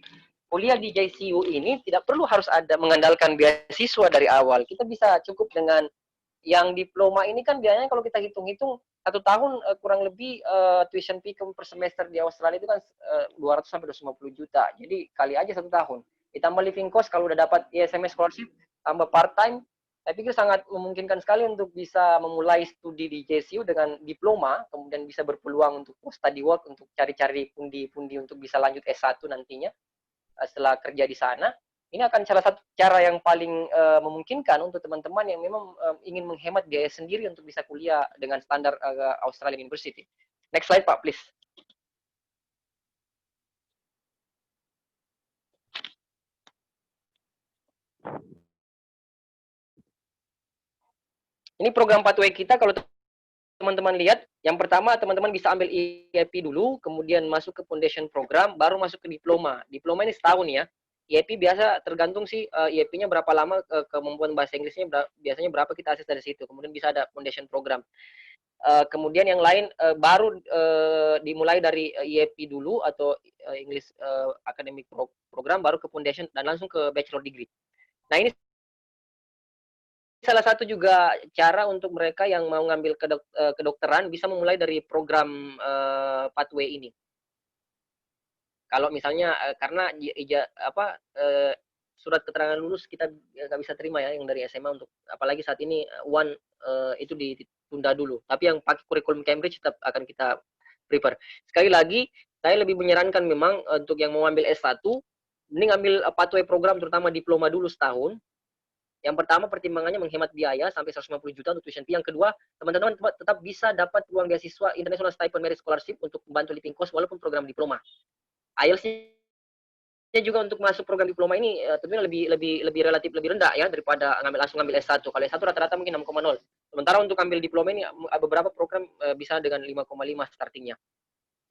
kuliah di JCU ini tidak perlu harus ada mengandalkan beasiswa dari awal. Kita bisa cukup dengan yang diploma ini kan biayanya kalau kita hitung-hitung 1 tahun kurang lebih tuition fee per semester di Australia itu kan 200 sampai 250 juta. Jadi kali aja 1 tahun. Ditambah living cost kalau udah dapat ISMS scholarship, tambah part time, saya pikir sangat memungkinkan sekali untuk bisa memulai studi di JCU dengan diploma, kemudian bisa berpeluang untuk study work, untuk cari-cari pundi-pundi untuk bisa lanjut S1 nantinya setelah kerja di sana. Ini akan salah satu cara yang paling memungkinkan untuk teman-teman yang memang ingin menghemat biaya sendiri untuk bisa kuliah dengan standar Australian University. Next slide, Pak, please. Ini program pathway kita kalau teman-teman lihat, yang pertama teman-teman bisa ambil IEP dulu, kemudian masuk ke foundation program, baru masuk ke diploma. Diploma ini setahun ya. IEP biasa tergantung sih IEP-nya berapa lama, kemampuan bahasa Inggrisnya biasanya berapa kita akses dari situ. Kemudian bisa ada foundation program. Kemudian yang lain baru dimulai dari IEP dulu atau English Academic Program, baru ke foundation dan langsung ke bachelor degree. Nah ini salah satu juga cara untuk mereka yang mau ngambil kedokteran bisa memulai dari program pathway ini. Kalau misalnya karena surat keterangan lulus kita nggak bisa terima ya yang dari SMA untuk apalagi saat ini itu ditunda dulu. Tapi yang pakai kurikulum Cambridge tetap akan kita prepare. Sekali lagi saya lebih menyarankan memang untuk yang mau ambil S1 mending ambil pathway program terutama diploma dulu setahun. Yang pertama pertimbangannya menghemat biaya sampai 150 juta untuk tuition fee. Yang kedua, teman-teman tetap bisa dapat uang beasiswa International Stipend Merit Scholarship untuk membantu living cost walaupun program diploma. IELTS-nya juga untuk masuk program diploma ini tentunya lebih relatif lebih rendah ya daripada langsung ngambil S1. Kalau S1 rata-rata mungkin 6,0. Sementara untuk ambil diploma ini beberapa program bisa dengan 5,5 startingnya.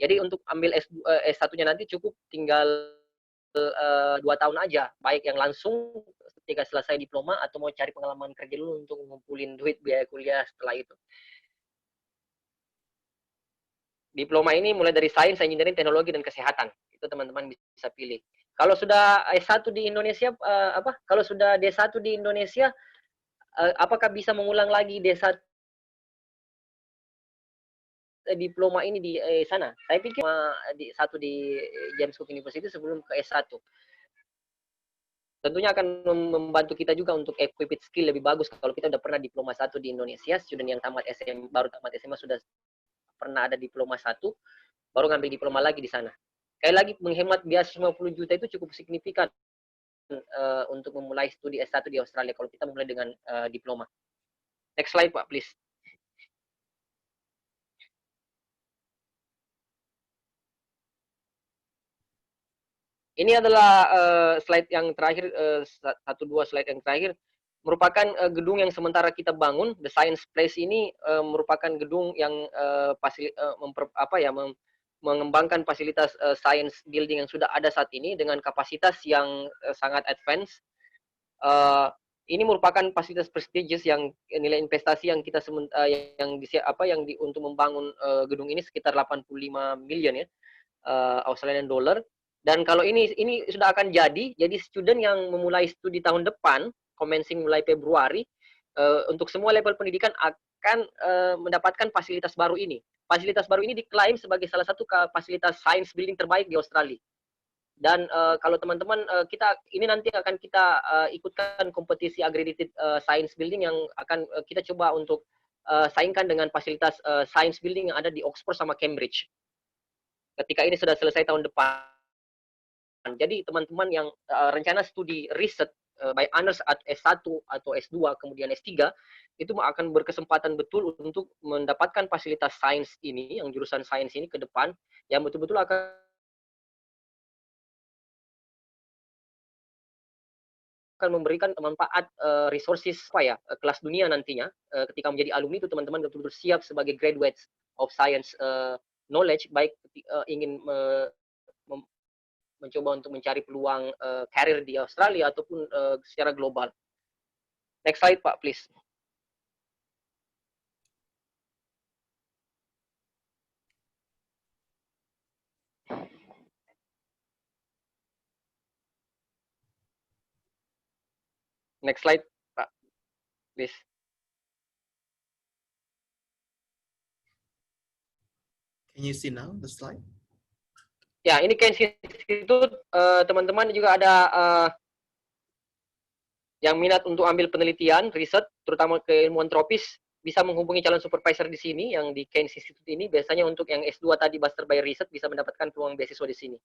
Jadi untuk ambil S1-nya nanti cukup tinggal 2 tahun aja, baik yang langsung ketika selesai diploma atau mau cari pengalaman kerja dulu untuk ngumpulin duit biaya kuliah setelah itu. Diploma ini mulai dari sains, engineering, teknologi, dan kesehatan. Itu teman-teman bisa pilih. Kalau sudah S1 di Indonesia, kalau sudah D1 di Indonesia, apakah bisa mengulang lagi D1 diploma ini di sana? Saya pikir satu di James Cook University sebelum ke S1. Tentunya akan membantu kita juga untuk equip skill lebih bagus kalau kita udah pernah diploma 1 di Indonesia, student yang baru tamat SMA sudah pernah ada diploma 1, baru ngambil diploma lagi di sana. Sekali lagi menghemat biaya 50 juta itu cukup signifikan untuk memulai studi S1 di Australia kalau kita mulai dengan diploma. Next slide, Pak, please. Ini adalah slide yang terakhir, 1-2 slide yang terakhir, merupakan gedung yang sementara kita bangun. The Science Place ini merupakan gedung yang mengembangkan fasilitas science building yang sudah ada saat ini dengan kapasitas yang sangat advance. Ini merupakan fasilitas prestigious yang nilai investasi yang kita untuk membangun gedung ini sekitar 85 million ya Australian dollar. Dan kalau ini sudah akan jadi student yang memulai studi tahun depan, commencing mulai Februari, untuk semua level pendidikan akan mendapatkan fasilitas baru ini. Fasilitas baru ini diklaim sebagai salah satu fasilitas science building terbaik di Australia. Dan kalau teman-teman ini nanti akan kita ikutkan kompetisi accredited science building yang akan kita coba untuk saingkan dengan fasilitas science building yang ada di Oxford sama Cambridge. Ketika ini sudah selesai tahun depan. Jadi teman-teman yang rencana studi riset by honors S1 atau S2 kemudian S3 itu akan berkesempatan betul untuk mendapatkan fasilitas sains ini, yang jurusan sains ini ke depan, yang betul-betul akan memberikan manfaat resources kelas dunia nantinya ketika menjadi alumni itu teman-teman betul-betul siap sebagai graduates of science knowledge, baik ingin mencoba untuk mencari peluang karir di Australia ataupun secara global. Next slide Pak, please. Next slide Pak, please. Can you see now the slide? Ya, ini Keynes Institute, teman-teman juga ada yang minat untuk ambil penelitian, riset, terutama keilmuan tropis, bisa menghubungi calon supervisor di sini, yang di Keynes Institute ini. Biasanya untuk yang S2 tadi, Master by Research, bisa mendapatkan peluang beasiswa di sini.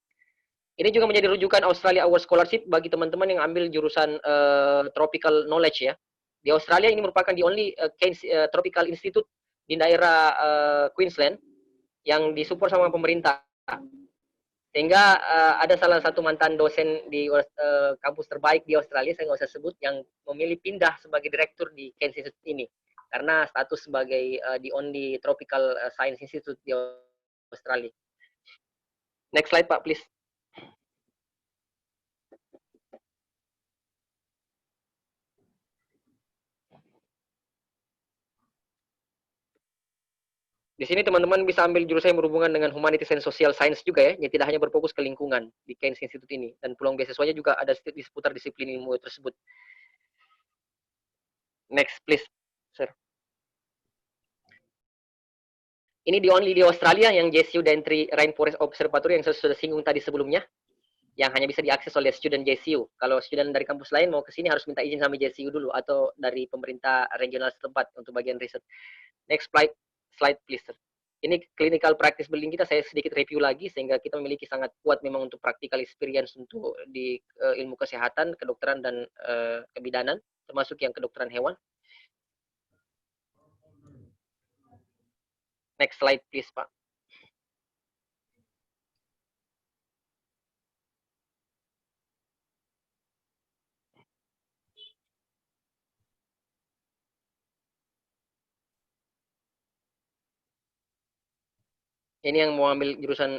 Ini juga menjadi rujukan Australia Award Scholarship bagi teman-teman yang ambil jurusan Tropical Knowledge ya. Di Australia ini merupakan the only Keynes Tropical Institute di daerah Queensland yang disupport sama pemerintah. Sehingga ada salah satu mantan dosen di kampus terbaik di Australia, saya nggak usah sebut, yang memilih pindah sebagai direktur di Keynes Institute ini karena status sebagai the only tropical science institute di Australia. Next slide Pak, please. Di sini teman-teman bisa ambil jurusan yang berhubungan dengan humanities and social science juga ya, yang tidak hanya berfokus ke lingkungan di Keynes Institute ini, dan peluang beasiswanya juga ada di seputar disiplin ilmu tersebut. Next please, sir. Ini the only di Australia yang JCU Daintree Rainforest Observatory yang saya sudah singgung tadi sebelumnya, yang hanya bisa diakses oleh student JCU. Kalau student dari kampus lain mau ke sini harus minta izin sama JCU dulu atau dari pemerintah regional setempat untuk bagian riset. Next slide please, sir. Ini clinical practice building kita, saya sedikit review lagi, sehingga kita memiliki sangat kuat memang untuk practical experience untuk di ilmu kesehatan, kedokteran, dan kebidanan, termasuk yang kedokteran hewan. Next slide please Pak. Ini yang mau ambil jurusan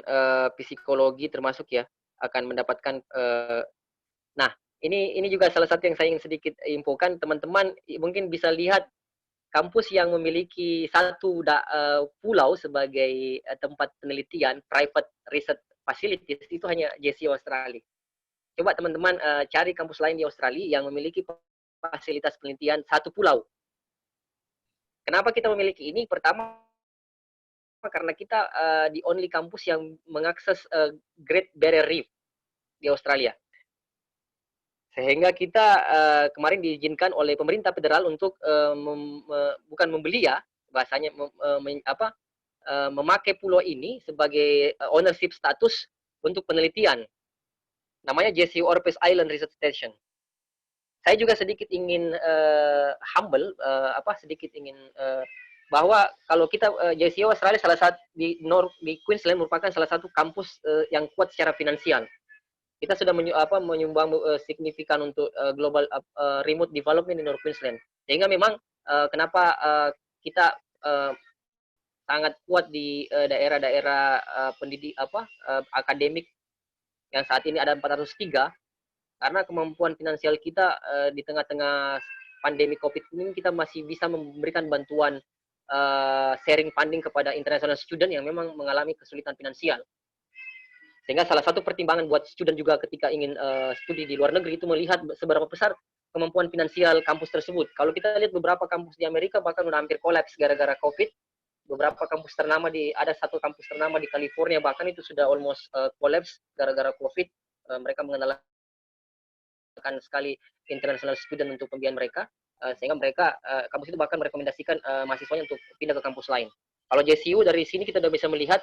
psikologi termasuk ya, akan mendapatkan nah ini juga salah satu yang saya ingin sedikit infokan, teman-teman mungkin bisa lihat kampus yang memiliki satu pulau sebagai tempat penelitian, private research facilities, itu hanya JCU Australia. Coba teman-teman cari kampus lain di Australia yang memiliki fasilitas penelitian satu pulau. Kenapa kita memiliki ini? Pertama, karena kita the only kampus yang mengakses Great Barrier Reef di Australia. Sehingga kita kemarin diizinkan oleh pemerintah federal untuk bukan membeli ya, bahasanya memakai pulau ini sebagai ownership status untuk penelitian. Namanya JCU Orpheus Island Research Station. Saya juga sedikit ingin humble, sedikit ingin bahwa kalau kita JCU Australia salah satu di Queensland merupakan salah satu kampus yang kuat secara finansial. Kita sudah menyumbang signifikan untuk global remote development di North Queensland. Sehingga memang kenapa kita sangat kuat di daerah-daerah akademik yang saat ini ada 403, karena kemampuan finansial kita di tengah-tengah pandemi COVID ini, kita masih bisa memberikan bantuan sharing funding kepada international student yang memang mengalami kesulitan finansial. Sehingga salah satu pertimbangan buat student juga ketika ingin studi di luar negeri itu melihat seberapa besar kemampuan finansial kampus tersebut. Kalau kita lihat beberapa kampus di Amerika bahkan udah hampir kolaps gara-gara COVID. Beberapa kampus ternama ada satu kampus ternama di California bahkan itu sudah almost kolaps gara-gara COVID. Mereka mengandalkan sekali international student untuk pembiayaan mereka. Sehingga mereka kampus itu bahkan merekomendasikan mahasiswanya untuk pindah ke kampus lain. Kalau JCU dari sini kita sudah bisa melihat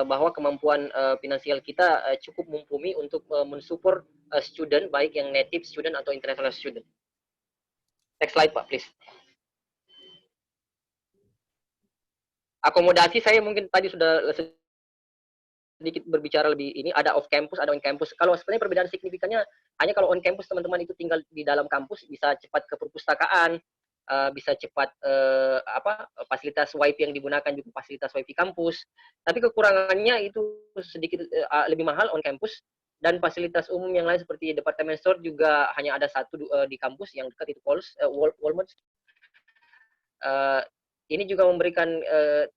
bahwa kemampuan finansial kita cukup mumpuni untuk mensupport student, baik yang native student atau international student. Next slide, Pak, please. Akomodasi saya mungkin tadi sudah sedikit berbicara lebih ini, ada off campus, ada on campus. Kalau sebenarnya perbedaan signifikannya hanya kalau on campus teman-teman itu tinggal di dalam kampus, bisa cepat ke perpustakaan, bisa cepat fasilitas wifi yang digunakan juga fasilitas wifi kampus. Tapi kekurangannya itu sedikit lebih mahal on campus, dan fasilitas umum yang lain seperti departemen store juga hanya ada satu di kampus yang dekat, itu Walmart. Ini juga memberikan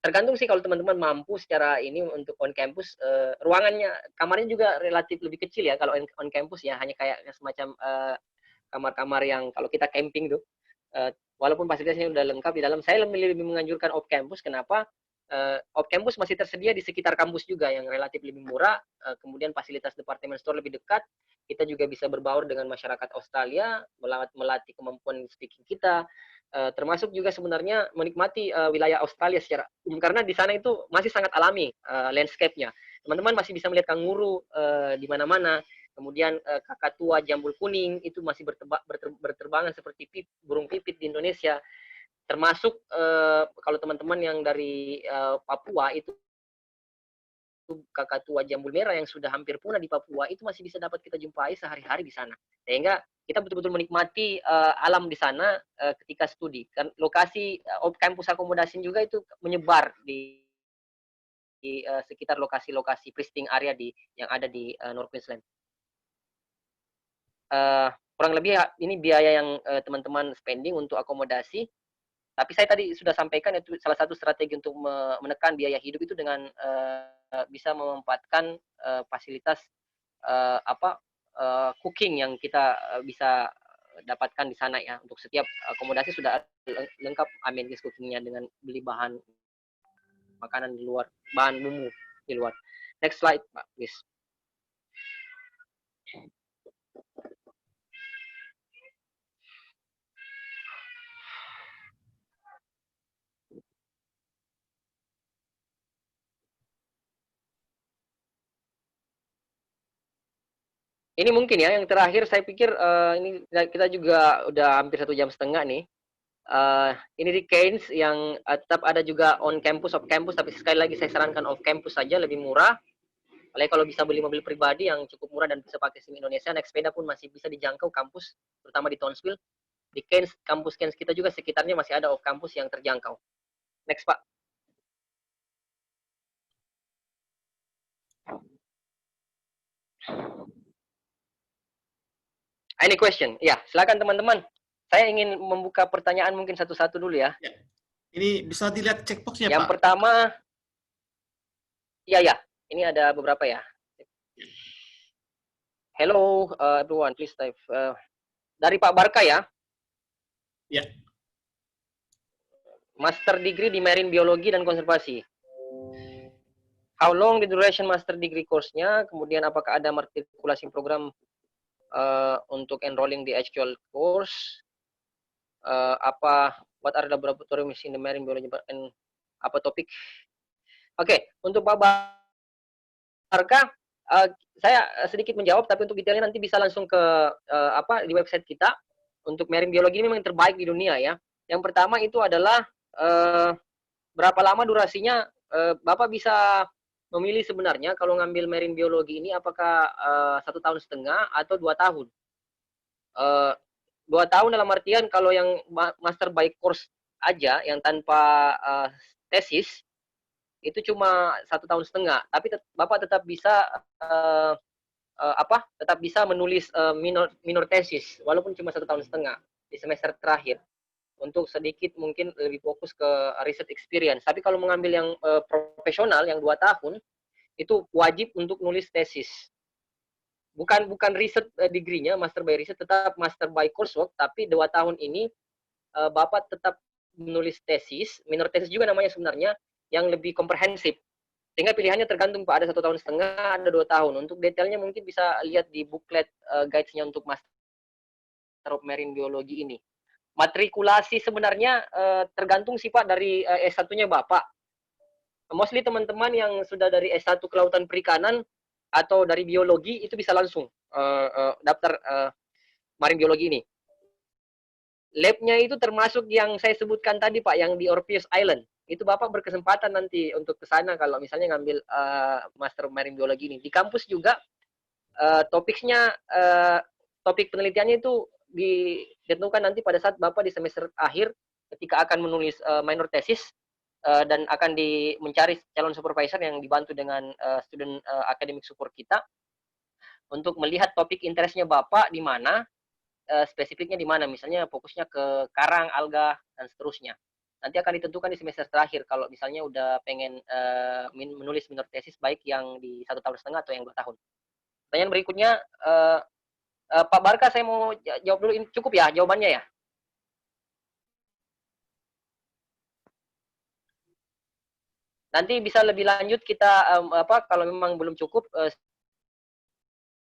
tergantung sih kalau teman-teman mampu secara ini untuk on campus, ruangannya, kamarnya juga relatif lebih kecil ya kalau on campus ya, hanya kayak semacam kamar-kamar yang kalau kita camping tuh, walaupun fasilitasnya udah lengkap di dalam. Saya lebih menganjurkan off campus. Kenapa? Off campus masih tersedia di sekitar kampus juga yang relatif lebih murah, kemudian fasilitas departemen store lebih dekat, kita juga bisa berbaur dengan masyarakat Australia, melatih kemampuan speaking kita, termasuk juga sebenarnya menikmati wilayah Australia secara umum, karena di sana itu masih sangat alami landscape-nya. Teman-teman masih bisa melihat kanguru di mana-mana, kemudian kakatua jambul kuning itu masih berterbangan seperti burung pipit di Indonesia. Termasuk kalau teman-teman yang dari Papua itu kakatua jambul merah yang sudah hampir punah di Papua itu masih bisa dapat kita jumpai sehari-hari di sana. Sehingga kita betul-betul menikmati alam di sana ketika studi. Kan lokasi kampus akomodasi juga itu menyebar di sekitar lokasi-lokasi pristing area yang ada di North Queensland. Kurang lebih ini biaya yang teman-teman spending untuk akomodasi. Tapi saya tadi sudah sampaikan itu salah satu strategi untuk menekan biaya hidup itu dengan bisa memanfaatkan fasilitas cooking yang kita bisa dapatkan di sana ya. Untuk setiap akomodasi sudah lengkap amenities cookingnya dengan beli bahan makanan di luar, bahan bumbu di luar. Next slide, Pak, please. Ini mungkin ya yang terakhir, saya pikir ini kita juga udah hampir 1,5 jam nih. Ini di Cairns yang tetap ada juga on campus, off campus, tapi sekali lagi saya sarankan off campus saja, lebih murah. Apalagi kalau bisa beli mobil pribadi yang cukup murah dan bisa pakai SIM Indonesia, naik sepeda pun masih bisa dijangkau kampus, terutama di Townsville. Di Cairns, kampus Cairns kita juga sekitarnya masih ada off campus yang terjangkau. Next, Pak. Any question? Ya, silakan teman-teman. Saya ingin membuka pertanyaan mungkin satu-satu dulu ya. Ini bisa dilihat checkbox-nya, Pak. Yang pertama, ya, ini ada beberapa ya. Hello, everyone, please type. Dari Pak Barka ya. Ya. Master degree di Marine Biologi dan Konservasi. How long the duration master degree course-nya? Kemudian apakah ada matrikulasi program untuk enrolling di actual course? What are the laboratories in the marine biology and apa topik? Oke, untuk Pak Barka, saya sedikit menjawab, tapi untuk detailnya nanti bisa langsung ke di website kita. Untuk marine biologi ini memang terbaik di dunia ya. Yang pertama itu adalah berapa lama durasinya. Bapak bisa memilih sebenarnya kalau ngambil marine biologi ini apakah 1,5 tahun atau 2 tahun. 2 tahun dalam artian kalau yang master by course aja yang tanpa tesis itu cuma 1,5 tahun, tapi Bapak tetap bisa tetap bisa menulis minor tesis walaupun cuma 1,5 tahun di semester terakhir untuk sedikit mungkin lebih fokus ke research experience. Tapi kalau mengambil yang profesional yang 2 tahun itu wajib untuk nulis tesis. Bukan riset degree-nya, master by research, tetap master by coursework, tapi 2 tahun ini Bapak tetap menulis tesis, minor tesis juga namanya sebenarnya, yang lebih komprehensif. Sehingga pilihannya tergantung Pak, ada 1,5 tahun, ada 2 tahun. Untuk detailnya mungkin bisa lihat di booklet guides-nya untuk Master of Marine Biology ini. Matrikulasi sebenarnya tergantung sih Pak dari S1-nya Bapak. mostly teman-teman yang sudah dari S1 Kelautan Perikanan atau dari biologi itu bisa langsung daftar marin biologi ini. Lab-nya itu termasuk yang saya sebutkan tadi Pak, yang di Orpheus Island. Itu Bapak berkesempatan nanti untuk ke sana kalau misalnya ngambil master marine biologi ini. Di kampus juga topik penelitiannya itu ditentukan nanti pada saat Bapak di semester akhir ketika akan menulis minor thesis dan akan mencari calon supervisor yang dibantu dengan student academic support kita untuk melihat topik interestnya Bapak di mana, spesifiknya di mana, misalnya fokusnya ke karang, alga, dan seterusnya. Nanti akan ditentukan di semester terakhir kalau misalnya udah pengen menulis minor thesis baik yang di 1,5 tahun atau yang 2 tahun. Pertanyaan berikutnya, Pak Barka, saya mau jawab dulu. Ini cukup ya jawabannya ya? Nanti bisa lebih lanjut kita kalau memang belum cukup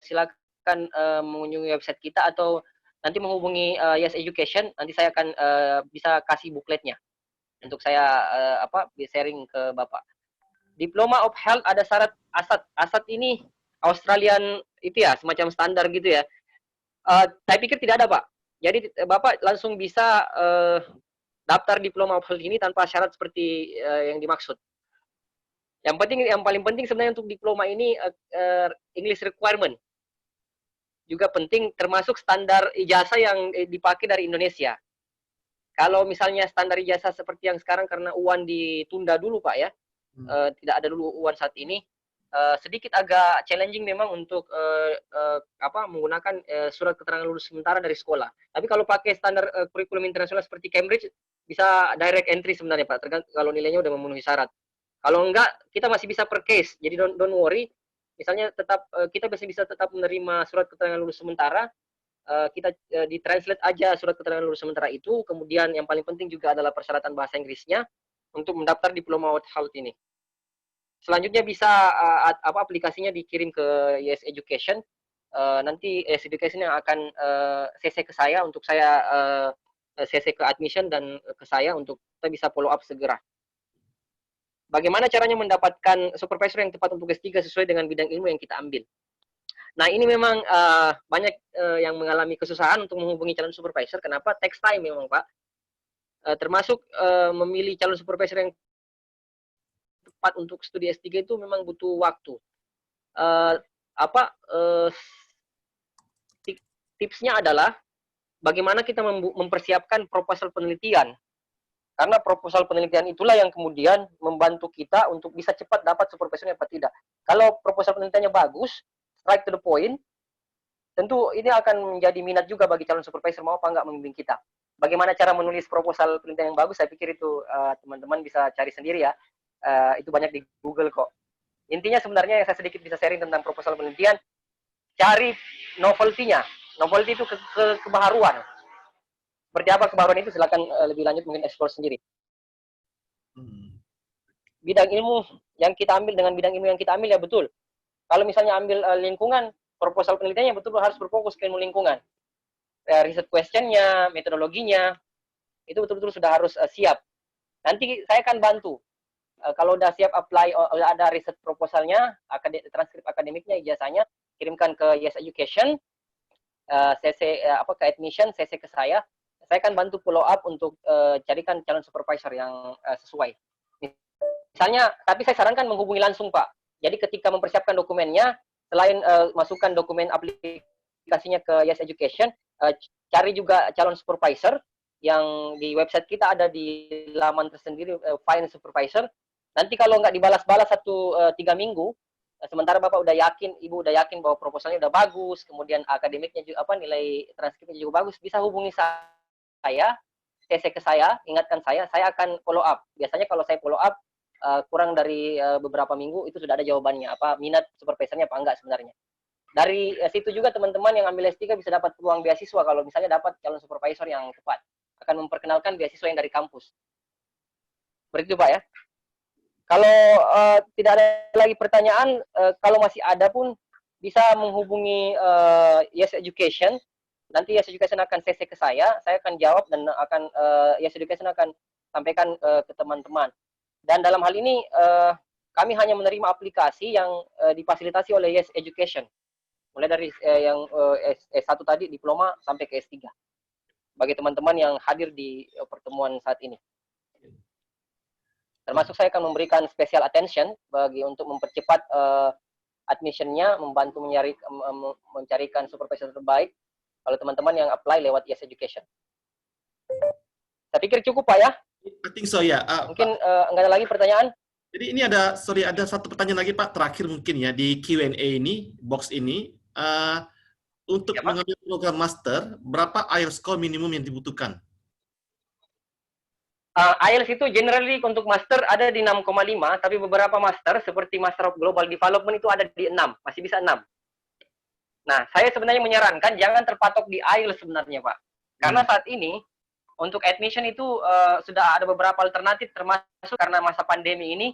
silakan mengunjungi website kita atau nanti menghubungi Yes Education. Nanti saya akan bisa kasih bukletnya untuk saya sharing ke Bapak. Diploma of Health ada syarat ASAT. ASAT ini Australian itu ya, semacam standar gitu ya. Saya pikir tidak ada Pak. Jadi Bapak langsung bisa daftar Diploma of Health ini tanpa syarat seperti yang dimaksud. Yang paling penting sebenarnya untuk diploma ini English requirement. Juga penting termasuk standar ijazah yang dipakai dari Indonesia. Kalau misalnya standar ijazah seperti yang sekarang karena UAN ditunda dulu Pak ya, tidak ada dulu UAN saat ini, sedikit agak challenging memang untuk menggunakan surat keterangan lulus sementara dari sekolah. Tapi kalau pakai standar kurikulum internasional seperti Cambridge, bisa direct entry sebenarnya Pak, tergantung kalau nilainya udah memenuhi syarat. Kalau enggak, kita masih bisa per case, jadi don't worry. Misalnya tetap kita bisa tetap menerima surat keterangan lulus sementara, kita ditranslate aja surat keterangan lulus sementara itu, kemudian yang paling penting juga adalah persyaratan bahasa Inggrisnya untuk mendaftar Diploma of Health ini. Selanjutnya bisa aplikasinya dikirim ke Yes Education, nanti Yes Education yang akan CC ke saya untuk saya CC ke admission dan ke saya untuk kita bisa follow up segera. Bagaimana caranya mendapatkan supervisor yang tepat untuk S3 sesuai dengan bidang ilmu yang kita ambil? Nah, ini memang banyak yang mengalami kesusahan untuk menghubungi calon supervisor. Kenapa? Takes time memang, Pak. Termasuk memilih calon supervisor yang tepat untuk studi S3 itu memang butuh waktu. Tipsnya adalah bagaimana kita mempersiapkan proposal penelitian. Karena proposal penelitian itulah yang kemudian membantu kita untuk bisa cepat dapat supervisornya apa tidak. Kalau proposal penelitiannya bagus, straight to the point, tentu ini akan menjadi minat juga bagi calon supervisor mau apa enggak membimbing kita. Bagaimana cara menulis proposal penelitian yang bagus, saya pikir itu teman-teman bisa cari sendiri ya. Itu banyak di Google kok. Intinya sebenarnya yang saya sedikit bisa sharing tentang proposal penelitian, cari novelty-nya. Novelty itu kebaharuan. Seperti apa kebaruan itu, silakan lebih lanjut mungkin explore sendiri. Bidang ilmu yang kita ambil dengan bidang ilmu yang kita ambil ya betul. Kalau misalnya ambil lingkungan, proposal penelitiannya betul harus berfokus ke ilmu lingkungan. Riset question-nya, metodologinya, itu betul-betul sudah harus siap. Nanti saya akan bantu. Kalau udah siap apply, udah ada riset proposalnya, transkrip akademiknya, ijazahnya, kirimkan ke Yes Education, CC ke admission, CC ke saya akan bantu follow up untuk carikan calon supervisor yang sesuai. Misalnya, tapi saya sarankan menghubungi langsung Pak. Jadi ketika mempersiapkan dokumennya, selain masukkan dokumen aplikasinya ke Yes Education, cari juga calon supervisor yang di website kita ada di laman tersendiri, find supervisor. Nanti kalau nggak dibalas-balas 3 minggu, sementara Bapak udah yakin, Ibu udah yakin bahwa proposalnya udah bagus, kemudian akademiknya juga nilai transkripnya juga bagus, bisa hubungi saya, CC ke saya, ingatkan saya akan follow up. Biasanya kalau saya follow up kurang dari beberapa minggu itu sudah ada jawabannya, minat supervisornya apa enggak sebenarnya. Dari situ juga teman-teman yang ambil S3 bisa dapat peluang beasiswa kalau misalnya dapat calon supervisor yang tepat. Akan memperkenalkan beasiswa yang dari kampus. Seperti itu Pak ya. Kalau tidak ada lagi pertanyaan, kalau masih ada pun bisa menghubungi Yes Education. Nanti Yes Education akan CC ke saya akan jawab dan akan Yes Education akan sampaikan ke teman-teman. Dan dalam hal ini kami hanya menerima aplikasi yang difasilitasi oleh Yes Education. Mulai dari yang S1 tadi, diploma, sampai ke S3. Bagi teman-teman yang hadir di pertemuan saat ini. Termasuk saya akan memberikan special attention untuk mempercepat admission-nya, membantu mencarikan supervisor terbaik kalau teman-teman yang apply lewat Yes Education. Saya pikir cukup Pak ya. I think so ya. Mungkin nggak ada lagi pertanyaan? Jadi ini ada satu pertanyaan lagi Pak, terakhir mungkin ya di Q&A ini, box ini. Untuk Ya, Pak. mengambil program master, berapa IELTS score minimum yang dibutuhkan? IELTS itu generally untuk master ada di 6,5, tapi beberapa master seperti Master of Global Development itu ada di 6, masih bisa 6. Nah, saya sebenarnya menyarankan jangan terpatok di IELTS sebenarnya Pak. Karena saat ini untuk admission itu sudah ada beberapa alternatif, termasuk karena masa pandemi ini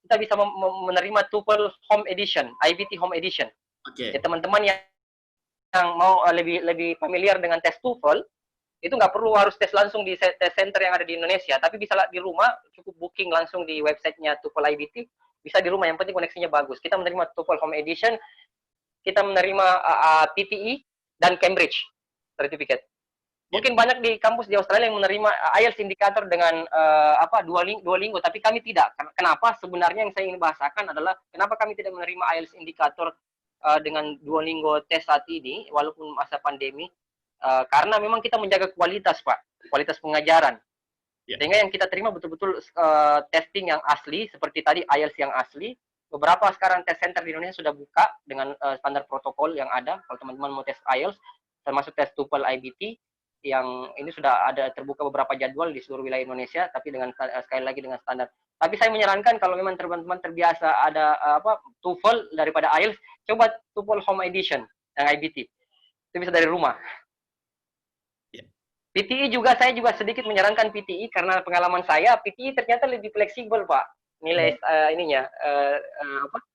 kita bisa menerima TOEFL Home Edition, IBT Home Edition. Oke. Ya, teman-teman yang mau lebih familiar dengan tes TOEFL, itu nggak perlu harus tes langsung di tes center yang ada di Indonesia, tapi bisa di rumah, cukup booking langsung di websitenya TOEFL IBT, bisa di rumah, yang penting koneksinya bagus. Kita menerima TOEFL Home Edition, kita menerima PTE dan Cambridge Certificate. Mungkin banyak di kampus di Australia yang menerima IELTS indikator dengan Duolingo, tapi kami tidak. Kenapa? Sebenarnya yang saya ingin bahasakan adalah kenapa kami tidak menerima IELTS indikator dengan Duolingo tes saat ini, walaupun masa pandemi, karena memang kita menjaga kualitas Pak, kualitas pengajaran. Sehingga yang kita terima betul-betul testing yang asli, seperti tadi IELTS yang asli. Beberapa sekarang tes center di Indonesia sudah buka dengan standar protokol yang ada. Kalau teman-teman mau tes IELTS, termasuk tes TOEFL IBT, yang ini sudah ada terbuka beberapa jadwal di seluruh wilayah Indonesia, tapi dengan sekali lagi dengan standar. Tapi saya menyarankan kalau memang teman-teman terbiasa ada TOEFL daripada IELTS, coba TOEFL Home Edition yang IBT. Itu bisa dari rumah. PTE juga, saya juga sedikit menyarankan PTE karena pengalaman saya, PTE ternyata lebih fleksibel Pak. Nilai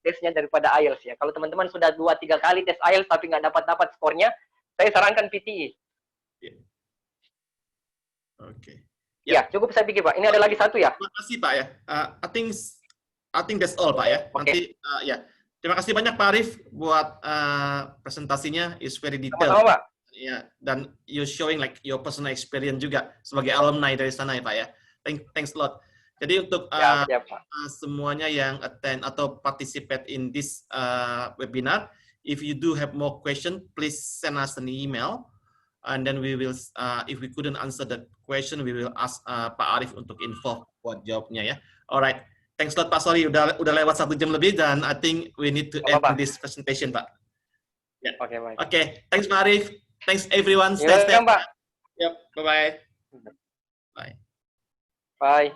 tesnya daripada IELTS ya. Kalau teman-teman sudah 2-3 kali tes IELTS tapi nggak dapat skornya, saya sarankan PTE. Oke. Ya, cukup saya pikir Pak. Ini ada lagi satu ya. Terima kasih Pak ya. I think that's all Pak ya. Nanti ya. Terima kasih banyak Pak Arif buat presentasinya, is very detailed. Sama-sama Pak. Ya, dan you showing like your personal experience juga sebagai alumni dari sana ya Pak ya. Thanks a lot. Jadi untuk semuanya yang attend atau participate in this webinar, if you do have more question, please send us an email. And then we will, if we couldn't answer that question, we will ask Pak Arif untuk info buat jawabnya ya. Alright, thanks a lot Pak. Sorry, udah lewat 1 jam lebih dan I think we need to end this presentation Pak. Ya. Oke, baik. Oke, thanks Pak Arif. Thanks everyone. Stay safe. Pak. Yep, bye-bye. Bye. Bye.